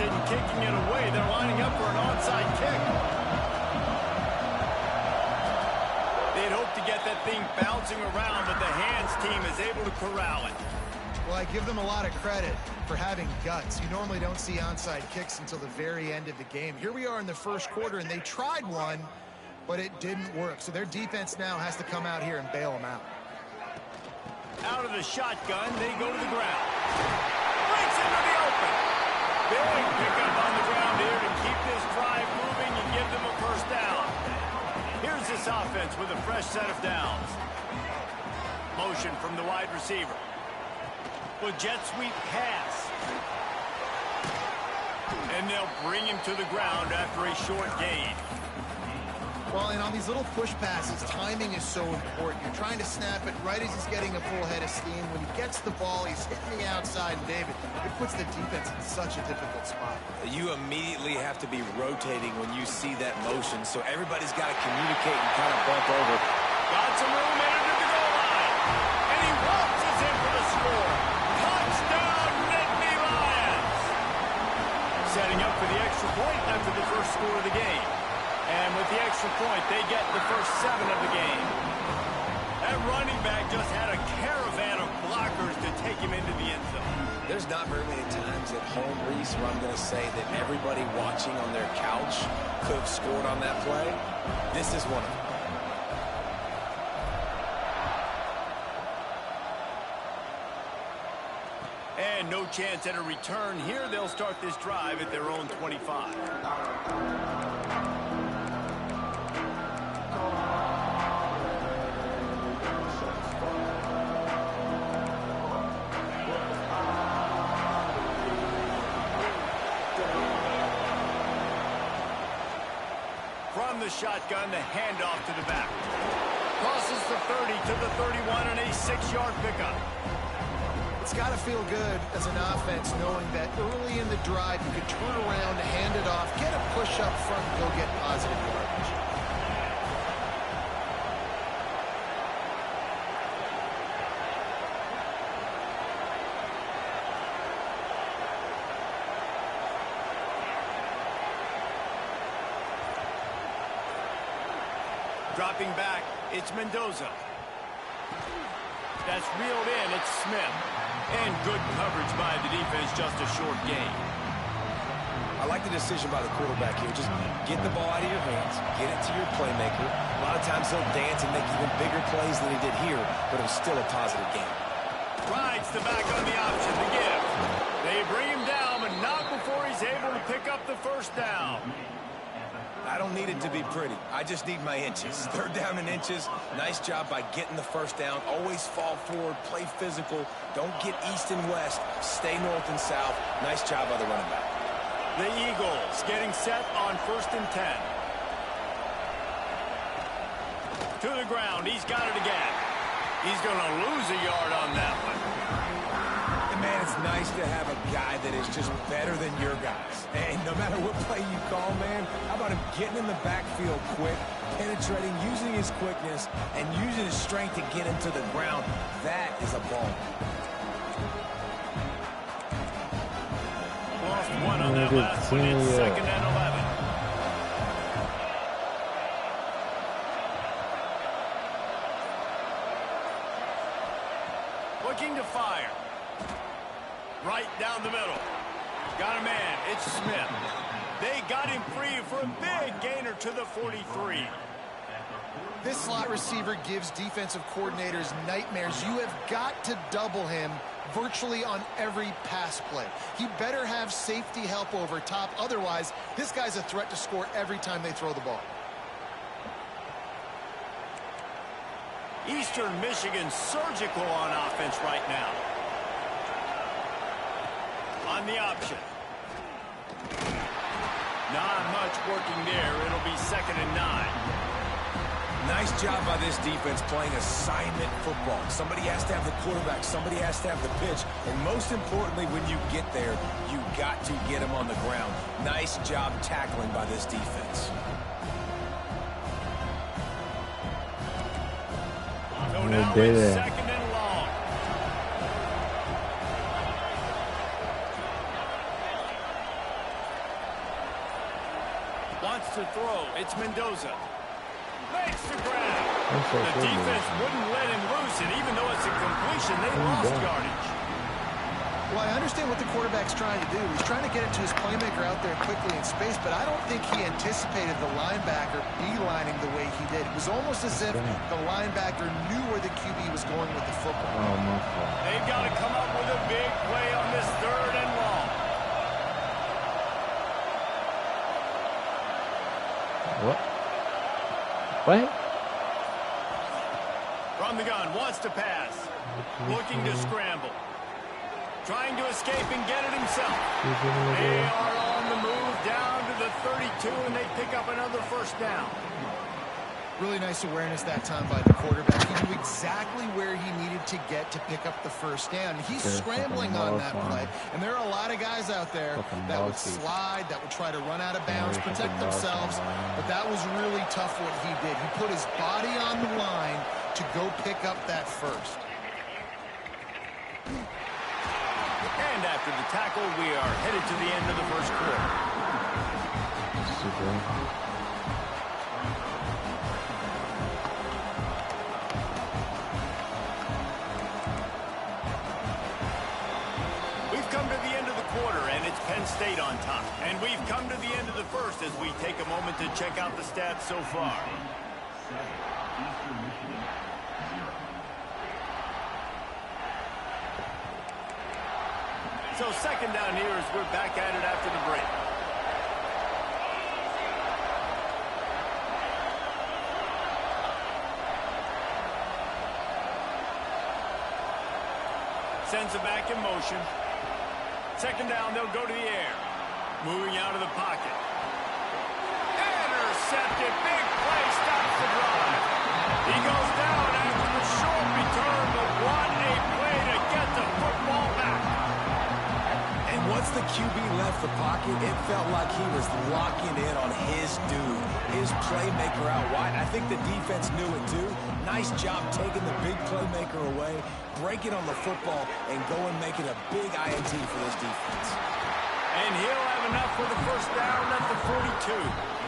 interested in kicking it away. They're lining up for an onside kick. They'd hope to get that thing bouncing around, but the hands team is able to corral it. Well, I give them a lot of credit for having guts. You normally don't see onside kicks until the very end of the game. Here we are in the first quarter, and they tried one, but it didn't work. So their defense now has to come out here and bail them out. Out of the shotgun, they go to the ground. Breaks into the open. Big pickup on the ground here to keep this drive moving and give them a first down. Here's this offense with a fresh set of downs. Motion from the wide receiver. Well, jet sweep pass. And they'll bring him to the ground after a short gain. Well, and on these little push passes, timing is so important. You're trying to snap it right as he's getting a full head of steam. When he gets the ball, he's hitting the outside, and David, it puts the defense in such a difficult spot. You immediately have to be rotating when you see that motion, so everybody's got to communicate and kind of bump over. Got some room into the goal line. And he waltzes in for the score. Touchdown, Nittany Lions! Setting up for the extra point after the first score of the game. And with the extra point, they get the first 7 of the game. That running back just had a caravan of blockers to take him into the end zone. There's not very many times at home, Reese, where I'm going to say that everybody watching on their couch could have scored on that play. This is one of them. And no chance at a return here. They'll start this drive at their own 25. From the shotgun, the handoff to the back. Crosses the 30 to the 31 and a 6-yard pickup. It's got to feel good as an offense knowing that early in the drive you could turn around, hand it off, get a push up front, and go get positive yardage. Dropping back, it's Mendoza. That's reeled in, it's Smith. And good coverage by the defense, just a short gain. I like the decision by the quarterback here. Just get the ball out of your hands, get it to your playmaker. A lot of times he'll dance and make even bigger plays than he did here, but it was still a positive game. Rides the back on the option to give. They bring him down, but not before he's able to pick up the first down. I don't need it to be pretty. I just need my inches. 3rd down and inches. Nice job by getting the first down. Always fall forward, play physical. Don't get east and west. Stay north and south. Nice job by the running back. The Eagles getting set on 1st and 10. To the ground. He's got it again. He's going to lose a yard on that one. And man, it's nice to have a guy that is just better than your guys. And no matter what play you call, man, how about him getting in the backfield quick, penetrating, using his quickness, and using his strength to get into the ground. That is a ball. Lost one on that last one. It's 2nd and 11. Looking to fire. Right down the middle. Got a man. It's Smith. They got him free for a big gainer to the 43. This slot receiver gives defensive coordinators nightmares. You have got to double him virtually on every pass play. He better have safety help over top. Otherwise, this guy's a threat to score every time they throw the ball. Eastern Michigan surgical on offense right now. On the option. Not much working there. It'll be 2nd and 9. Nice job by this defense playing assignment football. Somebody has to have the quarterback. Somebody has to have the pitch. And most importantly, when you get there, you got to get him on the ground. Nice job tackling by this defense. So now it's 2nd and long. wants to throw. It's Mendoza. Makes the grab. The defense wouldn't let him loose, and even though it's a completion, they lost yardage. Well, I understand what the quarterback's trying to do. He's trying to get it to his playmaker out there quickly in space, but I don't think he anticipated the linebacker beelining the way he did. It was almost as if the linebacker knew where the QB was going with the football. They've got to come up with a big play on this 3rd and long. What? From the gun, wants to pass. Looking to scramble. Trying to escape and get it himself. They are on the move down to the 32, and they pick up another 1st down. Really nice awareness that time by the quarterback. He knew exactly where he needed to get to pick up the 1st down. He's scrambling on that play, and there are a lot of guys out there that would slide, that would try to run out of bounds, protect themselves, but that was really tough what he did. He put his body on the line to go pick up that 1st. And after the tackle, we are headed to the end of the 1st quarter. We've come to the end of the quarter, and it's Penn State on top. And we've come to the end of the 1st as we take a moment to check out the stats so far. So 2nd down here as we're back at it after the break. Sends it back in motion. 2nd down, they'll go to the air. Moving out of the pocket. Intercepted. Big play stops the drive. He goes down after the short return, but what a play to get the football back. And once the QB left the pocket, it felt like he was locking in on his dude, his playmaker out wide. I think the defense knew it too. Nice job taking the big playmaker away, breaking on the football, and going making a big INT for this defense. And he'll have enough for the 1st down at the 42.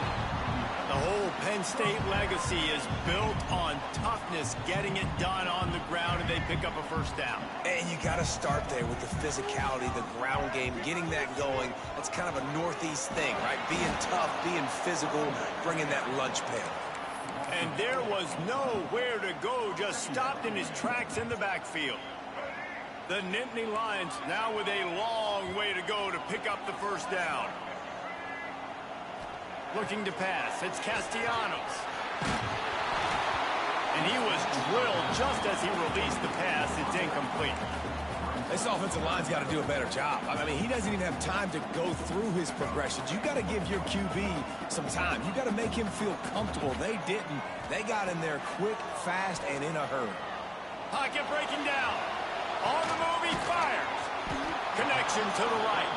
The whole Penn State legacy is built on toughness, getting it done on the ground, and they pick up a 1st down. And you got to start there with the physicality, the ground game, getting that going. That's kind of a Northeast thing, right? Being tough, being physical, bringing that lunch pail. And there was nowhere to go, just stopped in his tracks in the backfield. The Nittany Lions now with a long way to go to pick up the 1st down. Looking to pass, it's Castellanos. And he was drilled just as he released the pass. It's incomplete. This offensive line's got to do a better job. I mean, he doesn't even have time to go through his progressions. You got to give your QB some time. You got to make him feel comfortable. They didn't. They got in there quick, fast, and in a hurry. Pocket breaking down. On the move, he fires. Connection to the right.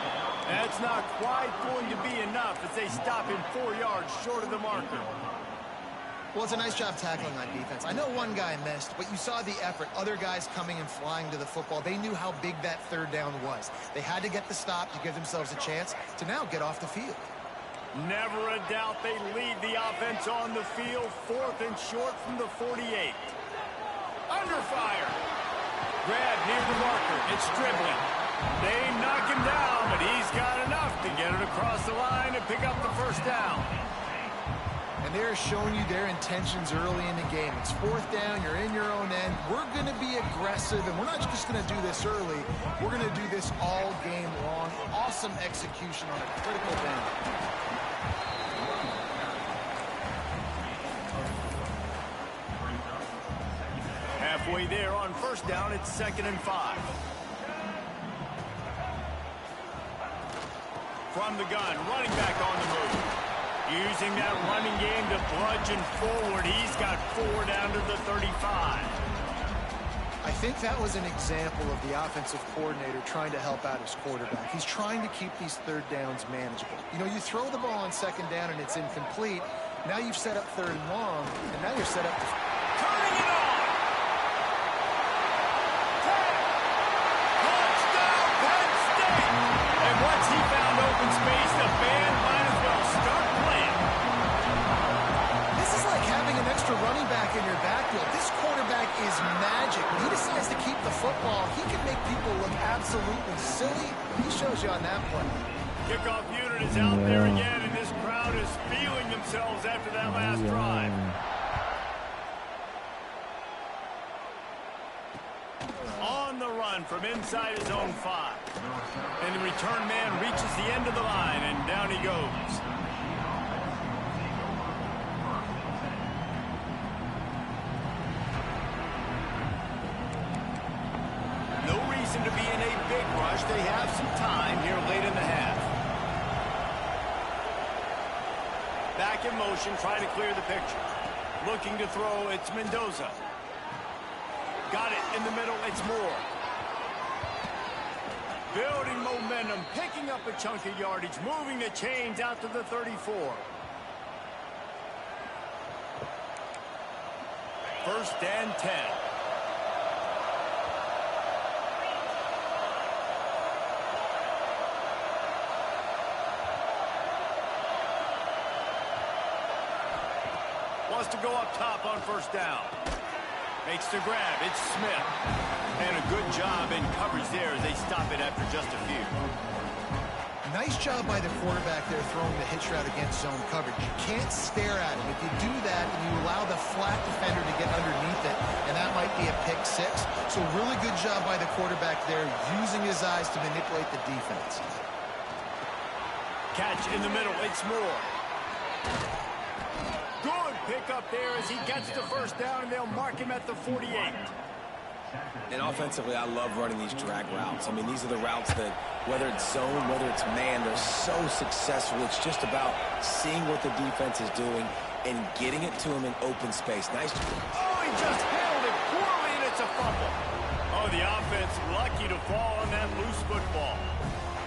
That's not quite going to be enough as they stop him 4 yards short of the marker. Well, it's a nice job tackling on defense. I know one guy missed, but you saw the effort. Other guys coming and flying to the football. They knew how big that 3rd down was. They had to get the stop to give themselves a chance to now get off the field. Never a doubt they lead the offense on the field. 4th and short from the 48. Under fire. Grab near the marker. It's dribbling. They knock him down, but he's got enough to get it across the line and pick up the 1st down. And they're showing you their intentions early in the game. It's 4th down, you're in your own end. We're going to be aggressive, and we're not just going to do this early. We're going to do this all game long. Awesome execution on a critical down. Halfway there on 1st down, it's 2nd and 5. From the gun, running back on the move. Using that running game to bludgeon forward. He's got 4 down to the 35. I think that was an example of the offensive coordinator trying to help out his quarterback. He's trying to keep these 3rd downs manageable. You know, you throw the ball on 2nd down and it's incomplete. Now you've set up 3rd and long, and now you're set up to... Turning it on! Touchdown, Penn State! And once he found open space, the band might as well start playing. absolutely silly. He shows you on that play. Kickoff unit is out there again, and this crowd is feeling themselves after that last drive. On the run from inside his own 5. And the return man reaches the end of the line, and down he goes. No reason to be in a big rush. They have some time here late in the half. Back in motion, trying to clear the picture. Looking to throw, it's Mendoza. Got it in the middle, it's Moore. Building momentum, picking up a chunk of yardage, moving the chains out to the 34. First and 10. Wants to go up top on first down. Makes the grab. It's Smith. And a good job in coverage there as they stop it after just a few. Nice job by the quarterback there throwing the hitch route against zone coverage. You can't stare at him. If you do that and you allow the flat defender to get underneath it, and that might be a pick 6. So really good job by the quarterback there using his eyes to manipulate the defense. Catch in the middle. It's Moore. Good pick up there as he gets the first down, and they'll mark him at the 48. And offensively, I love running these drag routes. I mean, these are the routes that, whether it's zone, whether it's man, they're so successful. It's just about seeing what the defense is doing and getting it to him in open space. Nice. Oh, he just handled it poorly, and it's a fumble. Oh, the offense lucky to fall on that loose football.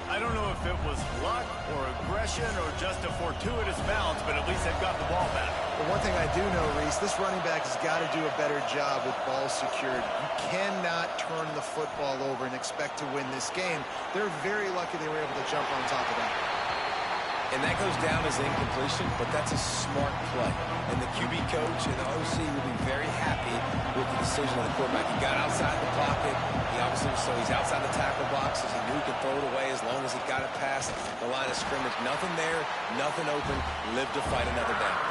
I don't know if it was luck or aggression or just a fortuitous bounce, but at least they've got the ball back. But one thing I do know, Reese, this running back has got to do a better job with ball security. You cannot turn the football over and expect to win this game. They're very lucky they were able to jump on top of that. And that goes down as incompletion, but that's a smart play. And the QB coach and the OC will be very happy with the decision of the quarterback. He got outside the pocket. He obviously, so he's outside the tackle boxes. He knew he could throw it away as long as he got it past the line of scrimmage. Nothing there, nothing open. Live to fight another down.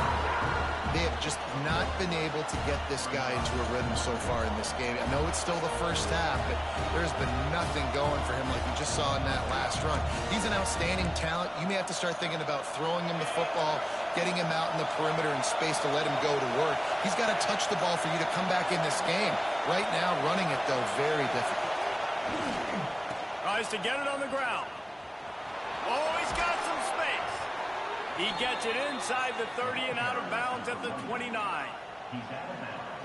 They have just not been able to get this guy into a rhythm so far in this game. I know it's still the first half, but there's been nothing going for him like we just saw in that last run. He's an outstanding talent. You may have to start thinking about throwing him the football, getting him out in the perimeter in space to let him go to work. He's got to touch the ball for you to come back in this game. Right now, running it, though, very difficult. Tries to get it on the ground. Oh, he's got some space. He gets it inside the 30 and out of bounds at the 29.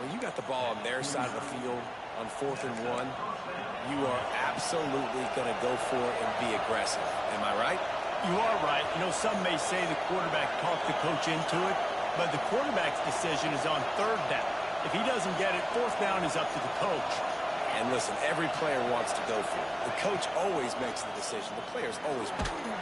When you got the ball on their side of the field on 4th and 1, you are absolutely going to go for it and be aggressive. Am I right? You are right. You know, some may say the quarterback talked the coach into it, but the quarterback's decision is on 3rd down. If he doesn't get it, 4th down is up to the coach. And listen, every player wants to go for it. The coach always makes the decision. The players always want it.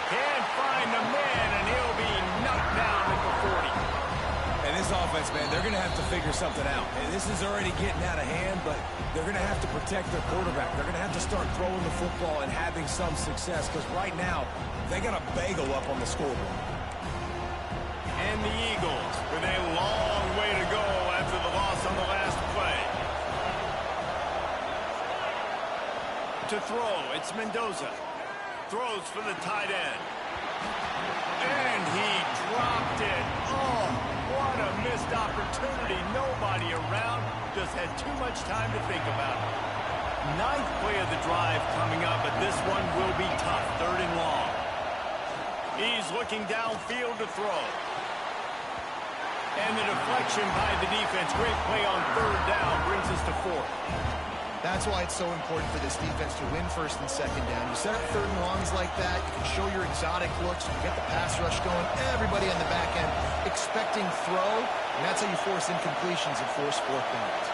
Can't find the man, and he'll be knocked down at the 40. And this offense, man, they're going to have to figure something out. And this is already getting out of hand, but they're going to have to protect their quarterback. They're going to have to start throwing the football and having some success, because right now, they got a bagel up on the scoreboard. And the Eagles with a long way to go after the loss on the last play. To throw, it's Mendoza. Throws for the tight end. And he dropped it. Oh, what a missed opportunity. Nobody around. Just had too much time to think about it. 9th play of the drive coming up, but this one will be tough. 3rd and long. He's looking downfield to throw. And the deflection by the defense. Great play on 3rd down brings us to 4th. That's why it's so important for this defense to win 1st and 2nd down. You set up 3rd and longs like that, you can show your exotic looks, you get the pass rush going, everybody on the back end expecting throw, and that's how you force incompletions and force 4th downs.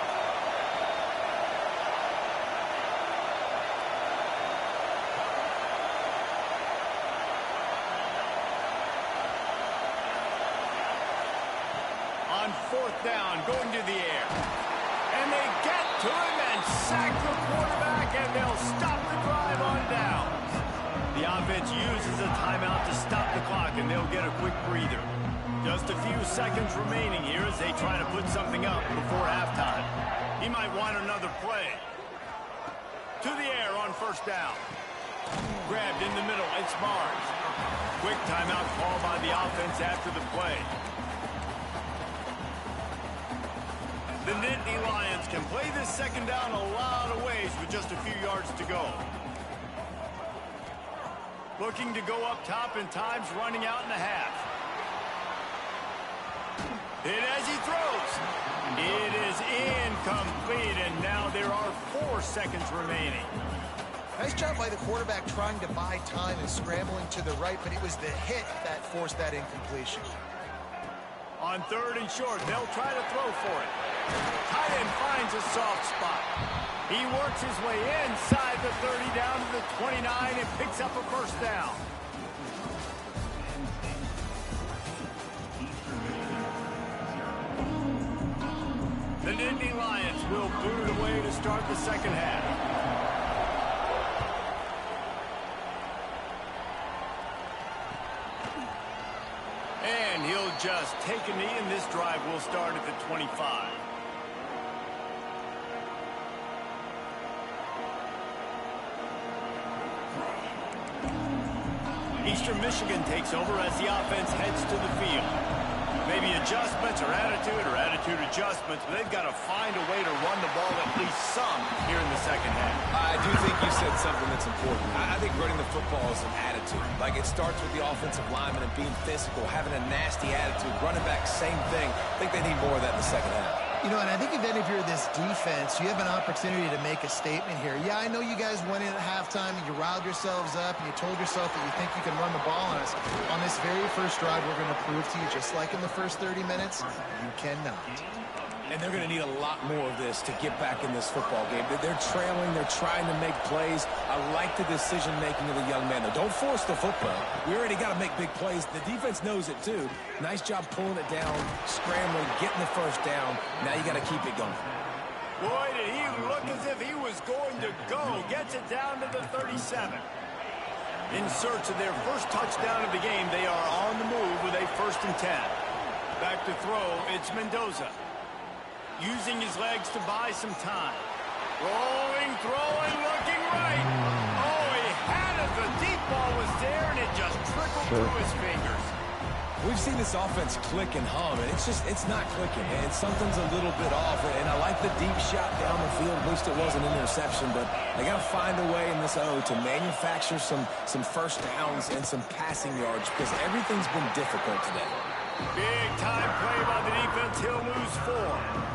On 4th down, going to the air. And they get to him and sack the quarterback, and they'll stop the drive on downs. The offense uses a timeout to stop the clock, and they'll get a quick breather. Just a few seconds remaining here as they try to put something up before halftime. He might want another play. To the air on first down. Grabbed in the middle, it's Mars. Quick timeout call by the offense after the play. The Nittany Lions can play this second down a lot of ways with just a few yards to go. Looking to go up top, and time's running out in the half. Hit as he throws. It is incomplete, and now there are 4 seconds remaining. Nice job by the quarterback trying to buy time and scrambling to the right, but it was the hit that forced that incompletion. On 3rd and short, they'll try to throw for it. Tight end finds a soft spot. He works his way inside the 30 down to the 29 and picks up a first down. The Nittany Lions will boot it away to start the second half. And he'll just take a knee, and this drive will start at the 25. Eastern Michigan takes over as the offense heads to the field. Maybe adjustments or attitude adjustments, but they've got to find a way to run the ball at least some here in the second half. I do think you said something that's important. I think running the football is an attitude. Like, it starts with the offensive lineman and being physical, having a nasty attitude. Running back, same thing. I think they need more of that in the second half. You know, and I think even if you're this defense, you have an opportunity to make a statement here. Yeah, I know you guys went in at halftime and you riled yourselves up and you told yourself that you think you can run the ball on us. On this very first drive, we're going to prove to you, just like in the first 30 minutes, you cannot. And they're going to need a lot more of this to get back in this football game. They're trailing. They're trying to make plays. I like the decision-making of the young man, though. Don't force the football. We already got to make big plays. The defense knows it, too. Nice job pulling it down, scrambling, getting the first down. Now you got to keep it going. Boy, did he look as if he was going to go. Gets it down to the 37. In search of their first touchdown of the game, they are on the move with a 1st and 10. Back to throw, it's Mendoza. Using his legs to buy some time. Rolling, throwing, looking right. Oh, he had it. The deep ball was there, and it just trickled through his fingers. We've seen this offense click and hum, and it's not clicking, and something's a little bit off. And I like the deep shot down the field. At least it wasn't an interception, but they got to find a way in this O to manufacture some first downs and some passing yards, because everything's been difficult today. Big time play by the defense. He'll lose 4.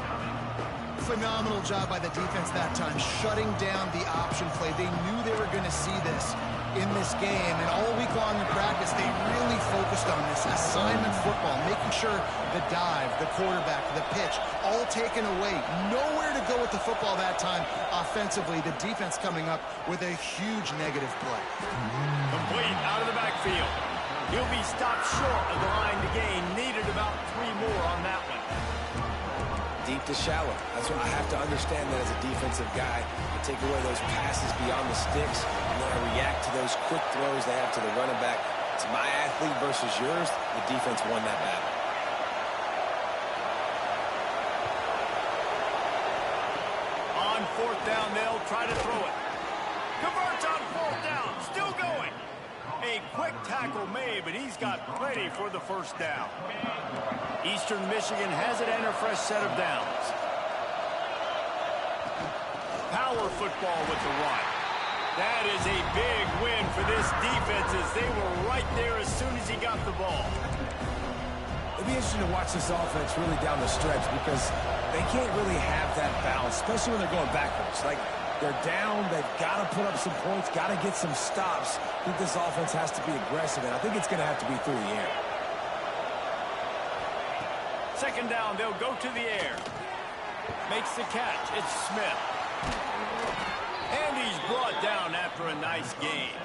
Phenomenal job by the defense that time, shutting down the option play. They knew they were going to see this in this game, and all week long in practice, they really focused on this assignment football, making sure the dive, the quarterback, the pitch, all taken away. Nowhere to go with the football that time offensively. The defense coming up with a huge negative play. Complete out of the backfield. He'll be stopped short of the line to gain. Needed about 3 more on that one. Deep to shallow. That's what I have to understand, that as a defensive guy, I take away those passes beyond the sticks, and then I react to those quick throws they have to the running back. It's my athlete versus yours. The defense won that battle. On 4th down, they'll try to throw it. Converts on 4th down. Still going. A quick tackle made, but he's got plenty for the first down. Eastern Michigan has it and a fresh set of downs. Power football with the run. That is a big win for this defense, as they were right there as soon as he got the ball. It'll be interesting to watch this offense really down the stretch, because they can't really have that balance, especially when they're going backwards. Like, they're down, they've got to put up some points, got to get some stops. I think this offense has to be aggressive, and I think it's going to have to be through the air. Second down, they'll go to the air. Makes the catch. It's Smith. And he's brought down after a nice game.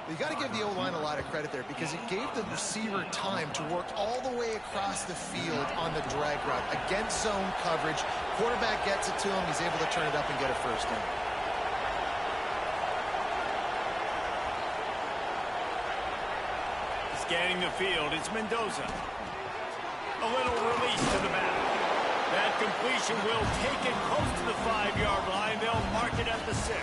You got to give the O-line a lot of credit there, because it gave the receiver time to work all the way across the field on the drag route against zone coverage, Quarterback gets it to him. He's able to turn it up and get a first down. Scanning the field, it's Mendoza. A little release to the back. That completion will take it close to the 5-yard line. They'll mark it at the 6.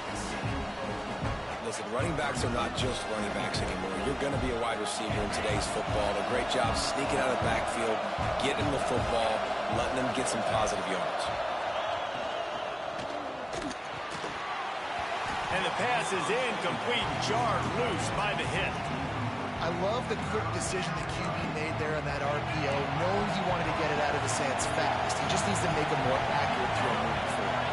Listen, running backs are not just running backs anymore. You're going to be a wide receiver in today's football. A great job sneaking out of the backfield, getting the football, letting them get some positive yards. And the pass is incomplete, jarred loose by the hit. I love the quick decision the QB made there on that RPO, knowing he wanted to get it out of his hands fast. He just needs to make a more accurate throw moving forward.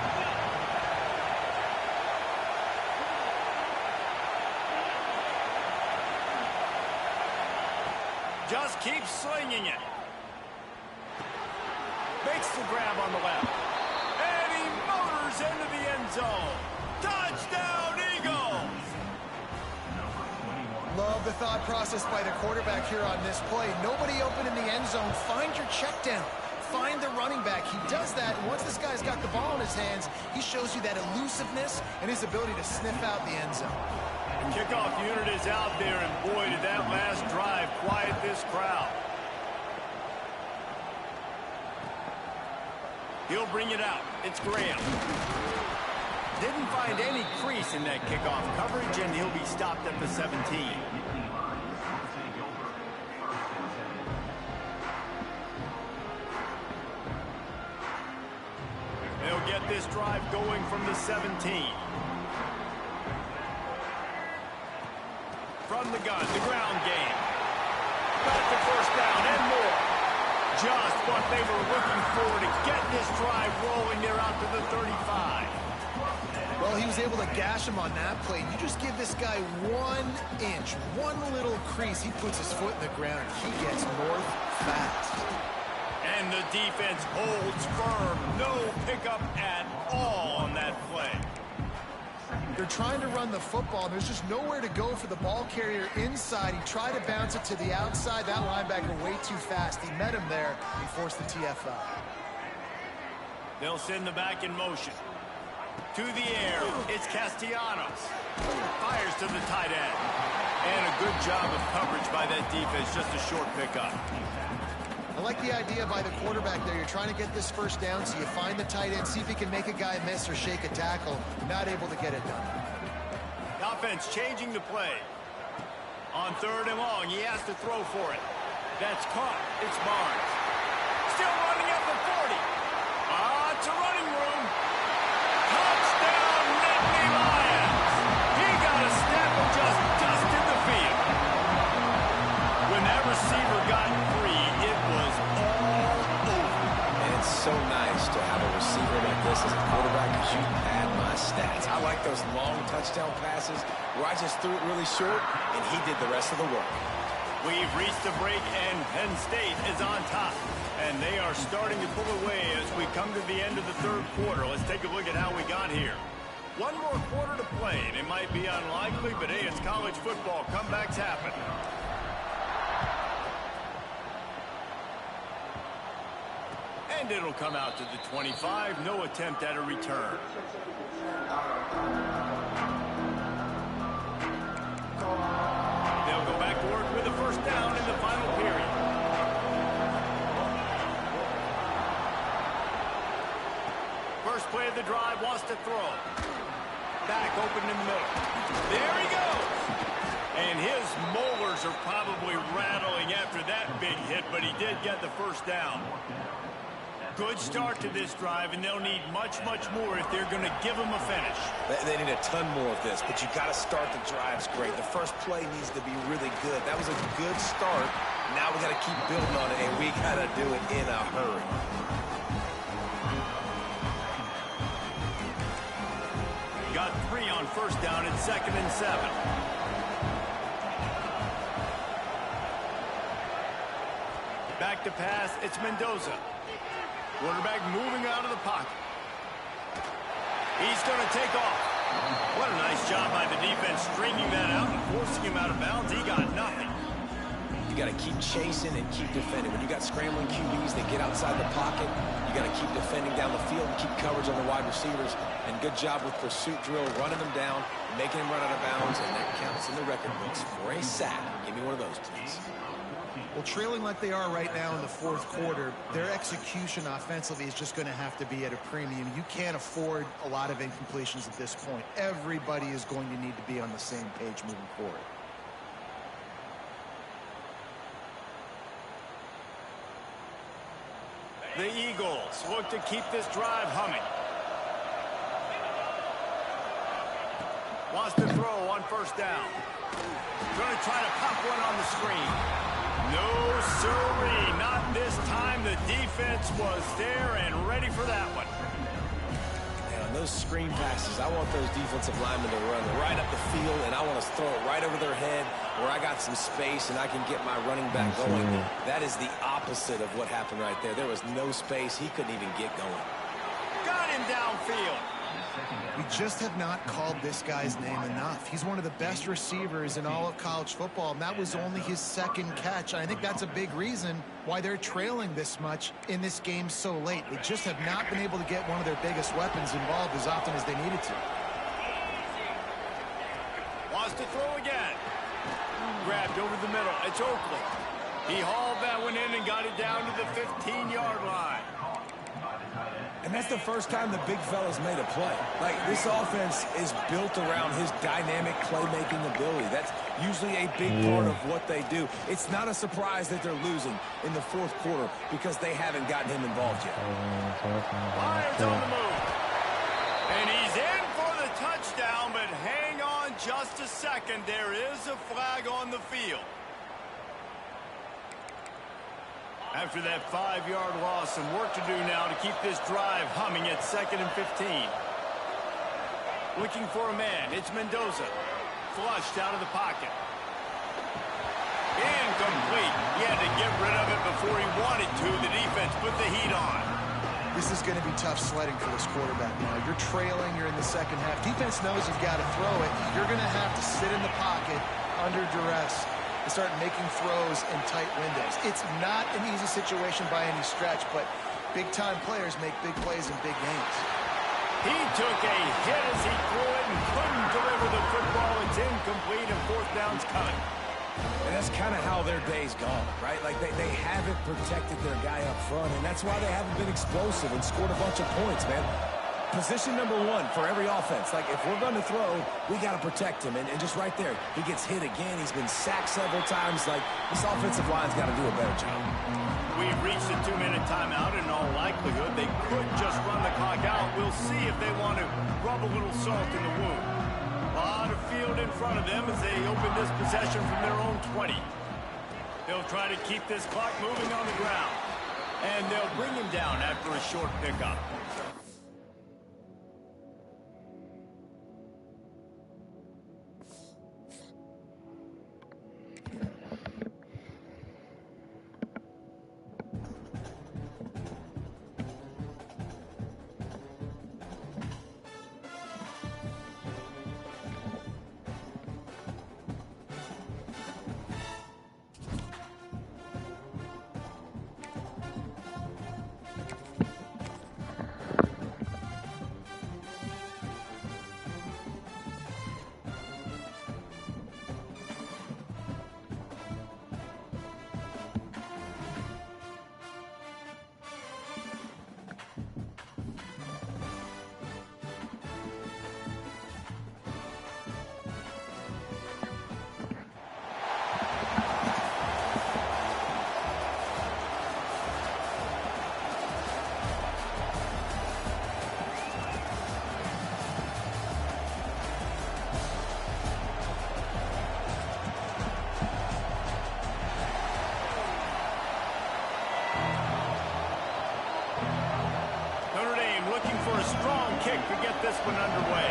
Just keeps slinging it. Makes the grab on the left. And he motors into the end zone. Touchdown, Eagles! Love the thought process by the quarterback here on this play. Nobody open in the end zone. Find your check down. Find the running back. He does that, and once this guy's got the ball in his hands, he shows you that elusiveness and his ability to sniff out the end zone. The kickoff unit is out there, and boy, did that last drive quiet this crowd. He'll bring it out. It's Graham. Didn't find any crease in that kickoff coverage, and he'll be stopped at the 17. They'll get this drive going from the 17. From the gun, the ground game. Got the first down and more. Just what they were looking for to get this drive rolling. They're out to the 35. Well, he was able to gash him on that play. You just give this guy 1 inch, one little crease, he puts his foot in the ground. He gets north fast. And the defense holds firm. No pickup at all on that play. They're trying to run the football. There's just nowhere to go for the ball carrier inside. He tried to bounce it to the outside. That linebacker way too fast. He met him there and forced the TFL. They'll send the back in motion. To the air, it's Castellanos. Fires to the tight end. And a good job of coverage by that defense, just a short pickup. I like the idea by the quarterback there. You're trying to get this first down, so you find the tight end, see if he can make a guy miss or shake a tackle. Not able to get it done. The offense changing the play. On 3rd and long, he has to throw for it. That's caught. It's Barnes. Still running up the 40. It's a running room. Touchdown, Nittany Lions. He got a step and just dusted the field. When that receiver got free, it was all over. And it's so nice to have a receiver like this as a quarterback because you pad my stats. I like those long touchdown passes where I just threw it really short and he did the rest of the work. We've reached the break, and Penn State is on top. And they are starting to pull away as we come to the end of the 3rd quarter. Let's take a look at how we got here. One more quarter to play, and it might be unlikely, but hey, it's college football. Comebacks happen. And it'll come out to the 25. No attempt at a return. They'll go back to work with a first down in the final period. First play of the drive, wants to throw. Back open in the middle. There he goes. And his molars are probably rattling after that big hit, but he did get the first down. Good start to this drive, and they'll need much, much more if they're going to give him a finish. They need a ton more of this, but you got to start the drives great. The first play needs to be really good. That was a good start. Now we got to keep building on it, and we got to do it in a hurry. Got 3 on first down at 2nd and 7. Back to pass, it's Mendoza. Quarterback moving out of the pocket. He's going to take off. What a nice job by the defense stringing that out and forcing him out of bounds. He got nothing. You got to keep chasing and keep defending. When you got scrambling QBs that get outside the pocket, you got to keep defending down the field and keep coverage on the wide receivers. And good job with pursuit drill, running them down, making them run out of bounds, and that counts in the record books for a sack. Give me one of those, please. Well, trailing like they are right now in the fourth quarter, their execution offensively is just going to have to be at a premium. You can't afford a lot of incompletions at this point. Everybody is going to need to be on the same page moving forward. The Eagles look to keep this drive humming. Wants to throw on first down. Going to try to pop one on the screen. No, sirree, not this time. The defense was there and ready for that one. And on those screen passes, I want those defensive linemen to run right up the field, and I want to throw it right over their head where I got some space and I can get my running back going. That is the opposite of what happened right there. There was no space. He couldn't even get going. Got him downfield. We just have not called this guy's name enough. He's one of the best receivers in all of college football, and that was only his second catch. I think that's a big reason why they're trailing this much in this game so late. They just have not been able to get one of their biggest weapons involved as often as they needed to. Wants to throw again. Grabbed over the middle. It's Oakley. He hauled that one in and got it down to the 15-yard line. And that's the first time the big fella's made a play. Like, this offense is built around his dynamic playmaking ability. That's usually a big part of what they do. It's not a surprise that they're losing in the fourth quarter because they haven't gotten him involved yet. Lions on the move. And he's in for the touchdown, but hang on just a second. There is a flag on the field. After that 5-yard loss, some work to do now to keep this drive humming at 2nd and 15. Looking for a man. It's Mendoza. Flushed out of the pocket. Incomplete. He had to get rid of it before he wanted to. The defense put the heat on. This is going to be tough sledding for this quarterback now. You're trailing. You're in the second half. Defense knows you've got to throw it. You're going to have to sit in the pocket under duress and start making throws in tight windows. It's not an easy situation by any stretch, but big-time players make big plays in big games. He took a hit as he threw it and couldn't deliver the football. It's incomplete and fourth down's coming. And that's kind of how their day's gone, right? Like, they haven't protected their guy up front, and that's why they haven't been explosive and scored a bunch of points, man. Position number one for every offense. Like, if we're going to throw, we got to protect him. And just right there, he gets hit again. He's been sacked several times. Like, this offensive line's got to do a better job. We've reached a 2-minute timeout. In all likelihood, they could just run the clock out. We'll see if they want to rub a little salt in the wound. A lot of field in front of them as they open this possession from their own 20. They'll try to keep this clock moving on the ground. And they'll bring him down after a short pickup. Kick to get this one underway.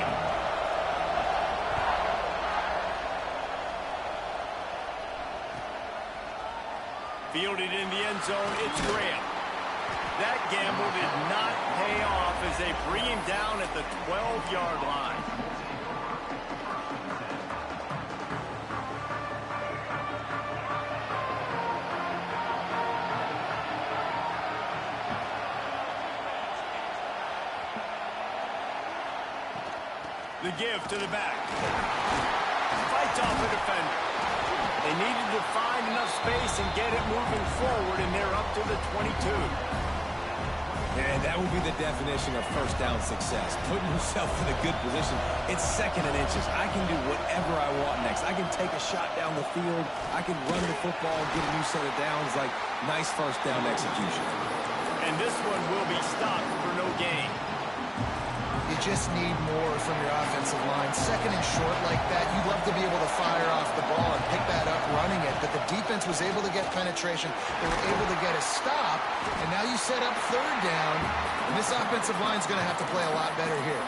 Fielded in the end zone, it's Graham. That gamble did not pay off as they bring him down at the 12-yard line. The give to the back. Fights off the defender. They needed to find enough space and get it moving forward, and they're up to the 22. And that will be the definition of first down success. Putting yourself in a good position. It's 2nd and inches. I can do whatever I want next. I can take a shot down the field. I can run the football and get a new set of downs. Like, nice first down execution. And this one will be stopped for no gain. You just need more from your offensive line. 2nd and short like that, you'd love to be able to fire off the ball and pick that up running it, but the defense was able to get penetration. They were able to get a stop, and now you set up 3rd down, and this offensive line's going to have to play a lot better here.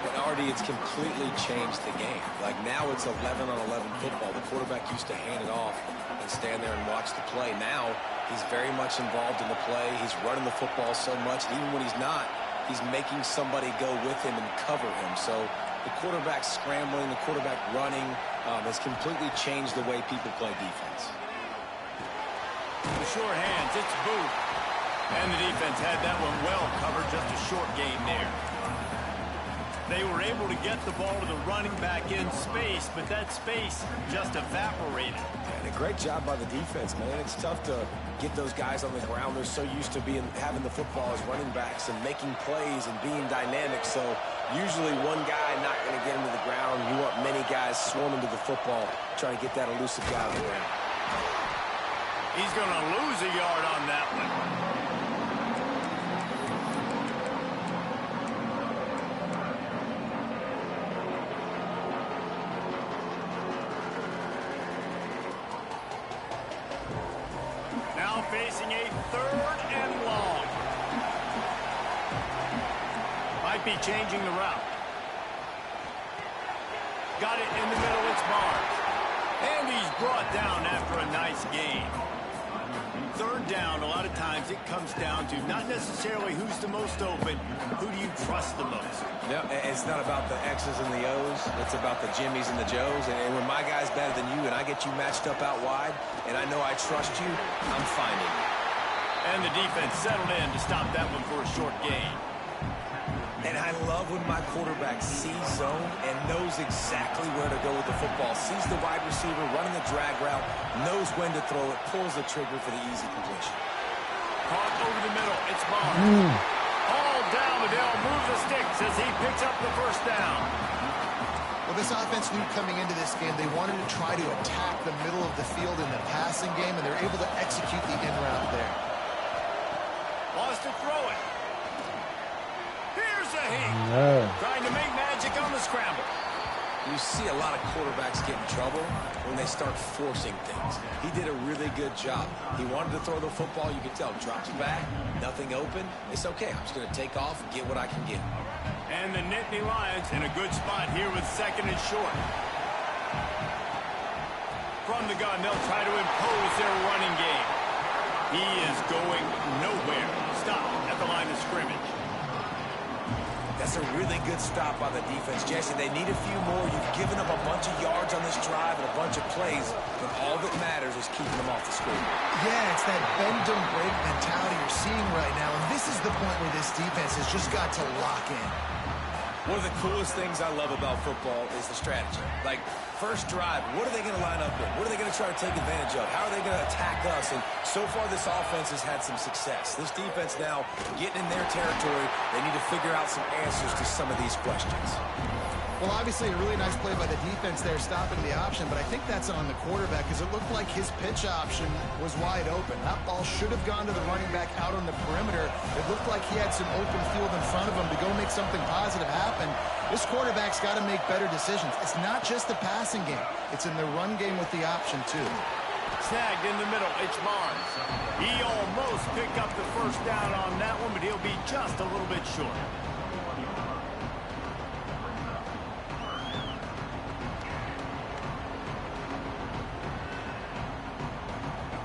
And Artie, it's completely changed the game. Like, now it's 11-on-11 football. The quarterback used to hand it off and stand there and watch the play. Now he's very much involved in the play. He's running the football so much, and even when he's not, he's making somebody go with him and cover him. So the quarterback scrambling, the quarterback running has completely changed the way people play defense. The short hands, it's Booth. And the defense had that one well covered, just a short gain there. They were able to get the ball to the running back in space, but that space just evaporated. And a great job by the defense, man. It's tough to get those guys on the ground. They're so used to having the football as running backs and making plays and being dynamic. So usually one guy not going to get him to the ground. You want many guys swarming to the football, trying to get that elusive guy on the ground. He's going to lose a yard on that one. Facing a 3rd and long. Might be changing the route. Got it in the middle, it's Barnes. And he's brought down after a nice gain. 3rd down, a lot of times it comes down to not necessarily who's the most open, who do you trust the most? Yeah, it's not about the X's and the O's. It's about the Jimmies and the Joes. And when my guy's better than you and I get you matched up out wide and I know I trust you, I'm finding you. And the defense settled in to stop that one for a short gain. And I love when my quarterback sees zone and knows exactly where to go with the football. Sees the wide receiver running the drag route, knows when to throw it, pulls the trigger for the easy completion. Caught over the middle, it's Barnes. All down, but they'll move the sticks as he picks up the 1st down. Well, this offense knew coming into this game they wanted to try to attack the middle of the field in the passing game, and they're able to execute the in route there. Wants to throw it. Here's a hit. Trying to make magic on the scramble. You see a lot of quarterbacks get in trouble when they start forcing things. He did a really good job. He wanted to throw the football. You could tell. Drops back. Nothing open. It's okay. I'm just going to take off and get what I can get. And the Nittany Lions in a good spot here with 2nd and short. From the gun, they'll try to impose their running game. He is going nowhere. Stop at the line of scrimmage. That's a really good stop by the defense. Jesse, they need a few more. You've given up a bunch of yards on this drive and a bunch of plays, but all that matters is keeping them off the score. Yeah, it's that bend, don't break mentality you're seeing right now, and this is the point where this defense has just got to lock in. One of the coolest things I love about football is the strategy. Like, first drive, what are they going to line up with? What are they going to try to take advantage of? How are they going to attack us? And so far, this offense has had some success. This defense now getting in their territory. They need to figure out some answers to some of these questions. Well, obviously, a really nice play by the defense there, stopping the option, but I think that's on the quarterback because it looked like his pitch option was wide open. That ball should have gone to the running back out on the perimeter. It looked like he had some open field in front of him to go make something positive happen. This quarterback's got to make better decisions. It's not just the passing game. It's in the run game with the option, too. Snagged in the middle, it's Barnes. He almost picked up the 1st down on that one, but he'll be just a little bit short.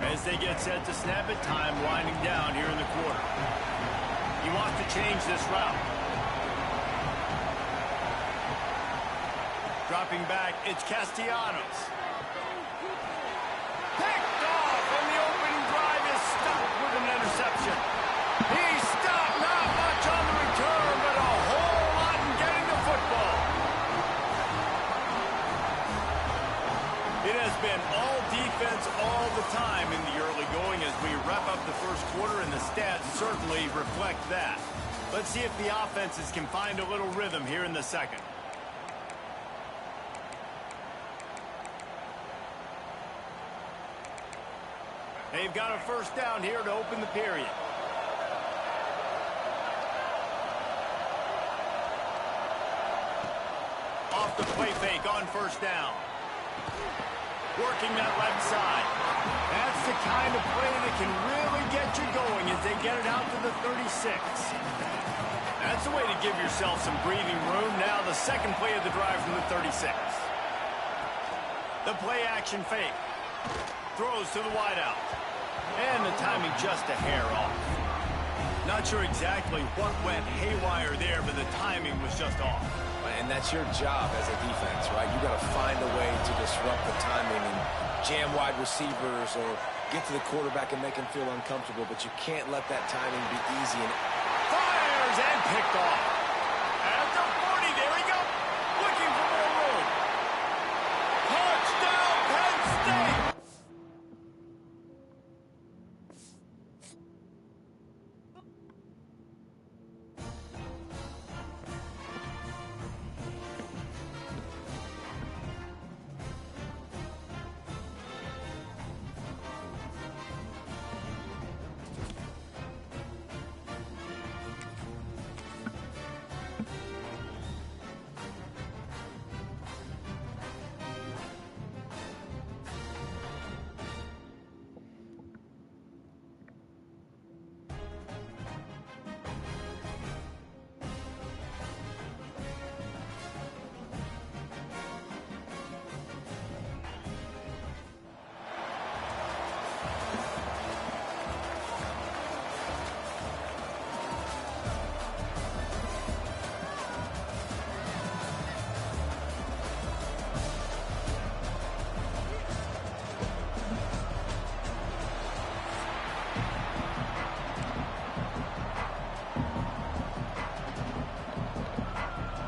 As they get set to snap it, time winding down here in the quarter. He wants to change this route. Dropping back, it's Castellanos. Picked off, and the opening drive is stopped with an interception. He's stopped, not much on the return, but a whole lot in getting the football. It has been all defense all the time in the early going as we wrap up the first quarter, and the stats certainly reflect that. Let's see if the offenses can find a little rhythm here in the second. They've got a first down here to open the period. Off the play fake on first down. Working that left side. That's the kind of play that can really get you going as they get it out to the 36. That's a way to give yourself some breathing room. Now the second play of the drive from the 36. The play action fake. Throws to the wideout. And the timing just a hair off. Not sure exactly what went haywire there, but the timing was just off. And that's your job as a defense, right? You got to find a way to disrupt the timing and jam wide receivers or get to the quarterback and make him feel uncomfortable, but you can't let that timing be easy. And fires and picked off. At the 40, there we go. Looking for more room. Touchdown, Penn State.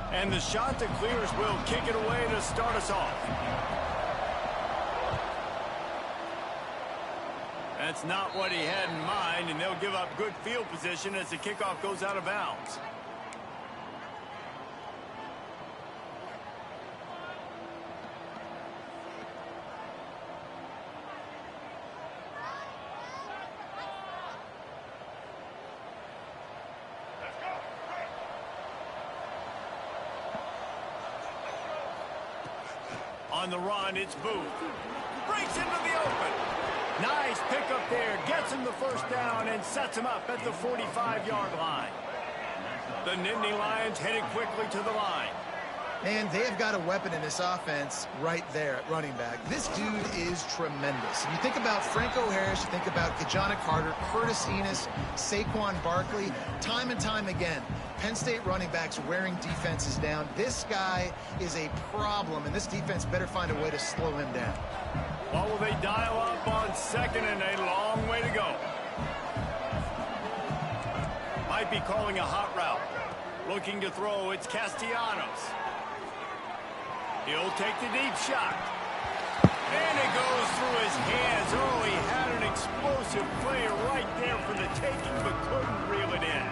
And the shot that clears will kick it away to start us off. That's not what he had in mind, and they'll give up good field position as the kickoff goes out of bounds. On the run, it's Booth. Breaks into the open. Nice pickup there. Gets him the first down and sets him up at the 45-yard line. The Nittany Lions headed quickly to the line. And they have got a weapon in this offense right there at running back. This dude is tremendous. And you think about Franco Harris, you think about Kajana Carter, Curtis Enos, Saquon Barkley, time and time again. Penn State running backs wearing defenses down. This guy is a problem, and this defense better find a way to slow him down. What will they dial up on second and a long way to go? Might be calling a hot route. Looking to throw, it's Castellanos. He'll take the deep shot. And it goes through his hands. Oh, he had an explosive play right there for the taking, but couldn't reel it in.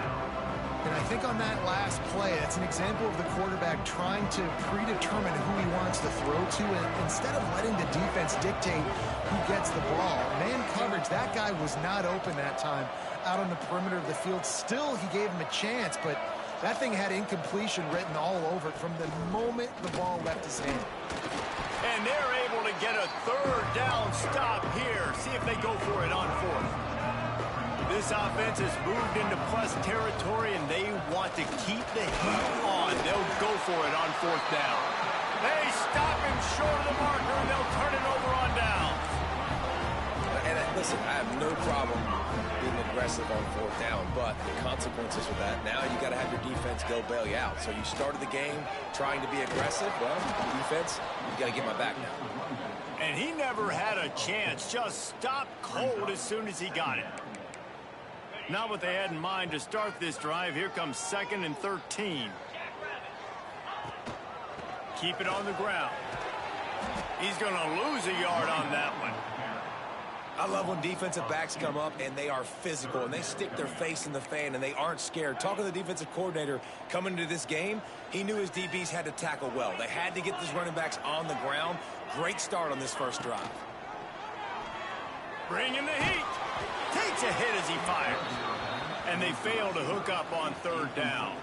And I think on that last play, it's an example of the quarterback trying to predetermine who he wants to throw to, and instead of letting the defense dictate who gets the ball. Man coverage, that guy was not open that time out on the perimeter of the field. Still, he gave him a chance, but that thing had incompletion written all over it from the moment the ball left his hand. And they're able to get a third down stop here. See if they go for it on fourth. This offense has moved into plus territory, and they want to keep the heat on. They'll go for it on fourth down. They stop him short of the marker, and they'll turn it over on downs. And listen, I have no problem being aggressive on fourth down, but the consequences of that, now you got to have your defense go bail you out. So you started the game trying to be aggressive. Well, defense, you got to get my back now. And he never had a chance. Just stopped cold as soon as he got it. Not what they had in mind to start this drive. Here comes 2nd and 13. Keep it on the ground. He's going to lose a yard on that one. I love when defensive backs come up and they are physical and they stick their face in the fan and they aren't scared. Talking to the defensive coordinator coming into this game, he knew his DBs had to tackle well. They had to get these running backs on the ground. Great start on this first drive. Bringing the heat. Takes a hit as he fires. And they fail to hook up on third down.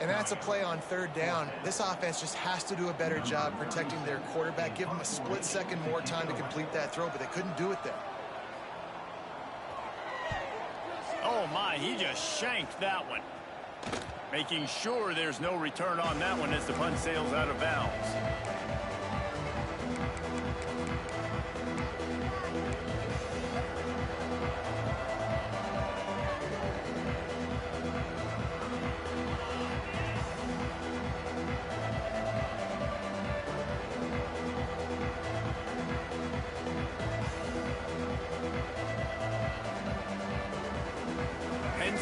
And that's a play on third down. This offense just has to do a better job protecting their quarterback. Give them a split second more time to complete that throw, but they couldn't do it there. Oh, my, he just shanked that one. Making sure there's no return on that one as the punt sails out of bounds.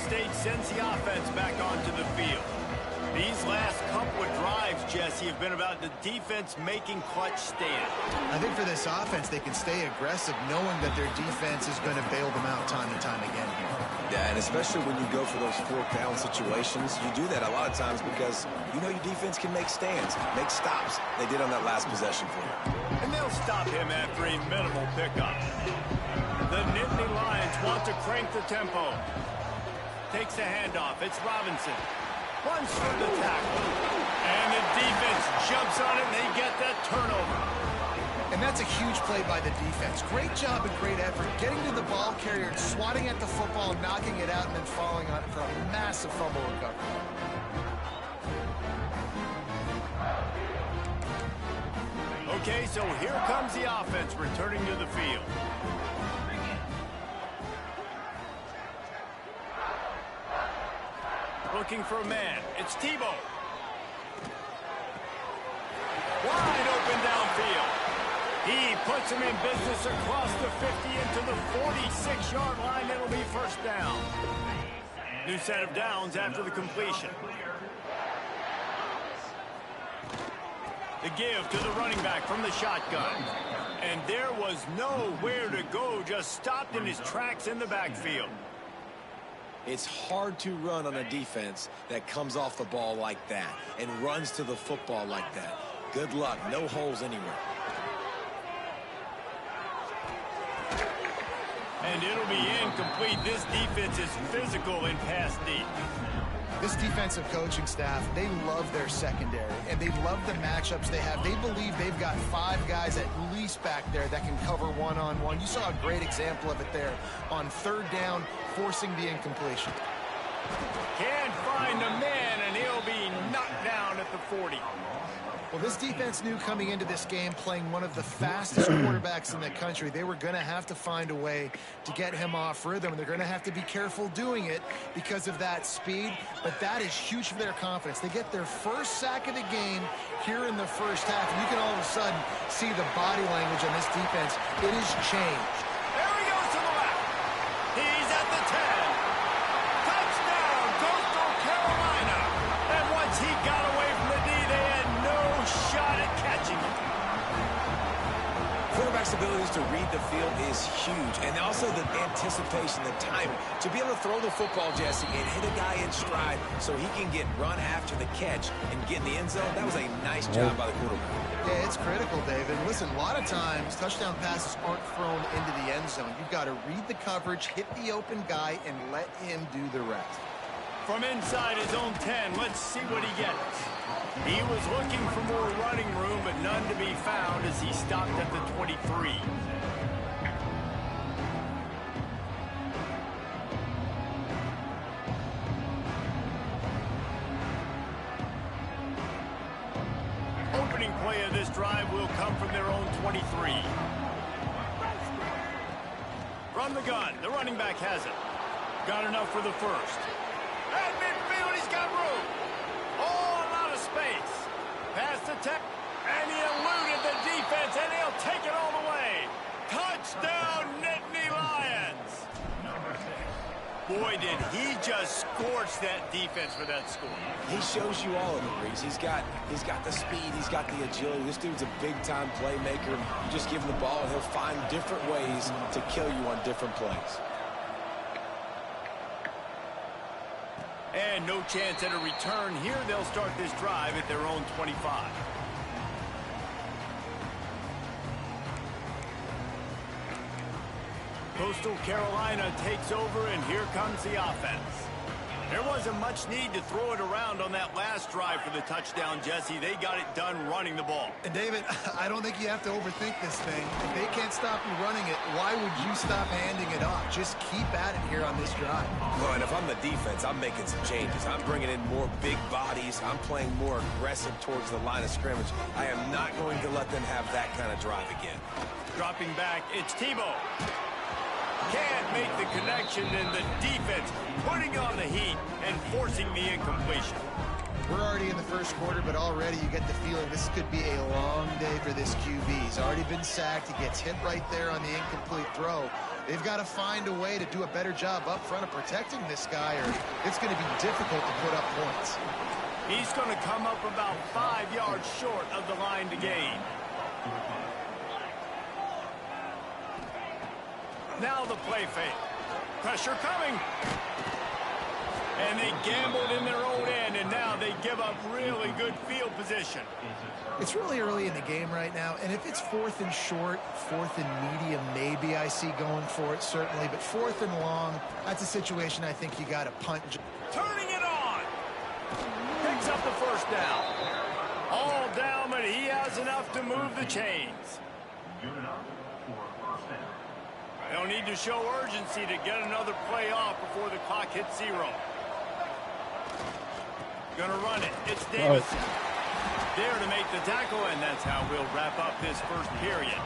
State sends the offense back onto the field. These last couple of drives, Jesse, have been about the defense making clutch stand. I think for this offense, they can stay aggressive knowing that their defense is going to bail them out time and time again here. Yeah, and especially when you go for those fourth down situations, you do that a lot of times because you know your defense can make stands, make stops. They did on that last possession for you. And they'll stop him after a minimal pickup. The Nittany Lions want to crank the tempo. Takes the handoff. It's Robinson. Runs for the tackle. And the defense jumps on it, and they get that turnover. And that's a huge play by the defense. Great job and great effort. Getting to the ball carrier and swatting at the football, knocking it out, and then falling on it for a massive fumble recovery. Okay, so here comes the offense returning to the field. Looking for a man. It's Tebow. Wide open downfield. He puts him in business across the 50 into the 46-yard line. It'll be first down. New set of downs after the completion. The give to the running back from the shotgun. And there was nowhere to go, just stopped in his tracks in the backfield. It's hard to run on a defense that comes off the ball like that and runs to the football like that. Good luck. No holes anywhere. And it'll be incomplete. This defense is physical in pass deep. This defensive coaching staff, they love their secondary, and they love the matchups they have. They believe they've got 5 guys at least back there that can cover one-on-one. You saw a great example of it there on third down, forcing the incompletion. Can't find a man, and he'll be knocked down at the 40. Well, this defense knew coming into this game, playing one of the fastest quarterbacks in the country, they were going to have to find a way to get him off rhythm. They're going to have to be careful doing it because of that speed, but that is huge for their confidence. They get their first sack of the game here in the first half, and you can all of a sudden see the body language on this defense. It has changed. There he goes to the left. He's at the 10. Touchdown, Coastal Carolina. And once he got away from the D, they had no shot at catching him. Quarterback's abilities to read the field is huge, and also the anticipation, the timing. To be able to throw the football, Jesse, and hit a guy in stride so he can get run after the catch and get in the end zone, that was a nice job by the quarterback. Yeah, it's critical, David. Listen, a lot of times touchdown passes aren't thrown into the end zone. You've got to read the coverage, hit the open guy, and let him do the rest. From inside his own 10, let's see what he gets. He was looking for more running room, but none to be found as he stopped at the 23. Opening play of this drive will come from their own 23. From the gun, the running back has it. Got enough for the first. At midfield, he's got room. Oh, a lot of space. Past the tech, and he eluded the defense, and he'll take it all the way. Touchdown, Nittany Lions. Boy, did he just scorch that defense for that score. He shows you all of it, Reese. He's got the speed, he's got the agility. This dude's a big-time playmaker. You just give him the ball, and he'll find different ways to kill you on different plays. And no chance at a return here. They'll start this drive at their own 25. Coastal Carolina takes over, and here comes the offense. There wasn't much need to throw it around on that last drive for the touchdown, Jesse. They got it done running the ball. And, David, I don't think you have to overthink this thing. If they can't stop you running it, why would you stop handing it off? Just keep at it here on this drive. Well, and if I'm the defense, I'm making some changes. I'm bringing in more big bodies. I'm playing more aggressive towards the line of scrimmage. I am not going to let them have that kind of drive again. Dropping back, it's Tebow. Can't make the connection, and the defense putting on the heat and forcing the incompletion. We're already in the first quarter, but already you get the feeling this could be a long day for this QB. He's already been sacked. He gets hit right there on the incomplete throw. They've got to find a way to do a better job up front of protecting this guy, or it's going to be difficult to put up points. He's going to come up about 5 yards short of the line to gain. Now the play fake. Pressure coming. And they gambled in their own end, and now they give up really good field position. It's really early in the game right now, and if it's 4th and short, 4th and medium, maybe I see going for it, certainly. But 4th and long, that's a situation I think you got to punt. Turning it on. Picks up the first down. All down, but he has enough to move the chains. They'll need to show urgency to get another play off before the clock hits 0. Gonna run it. It's Davison. There to make the tackle, and that's how we'll wrap up this first period.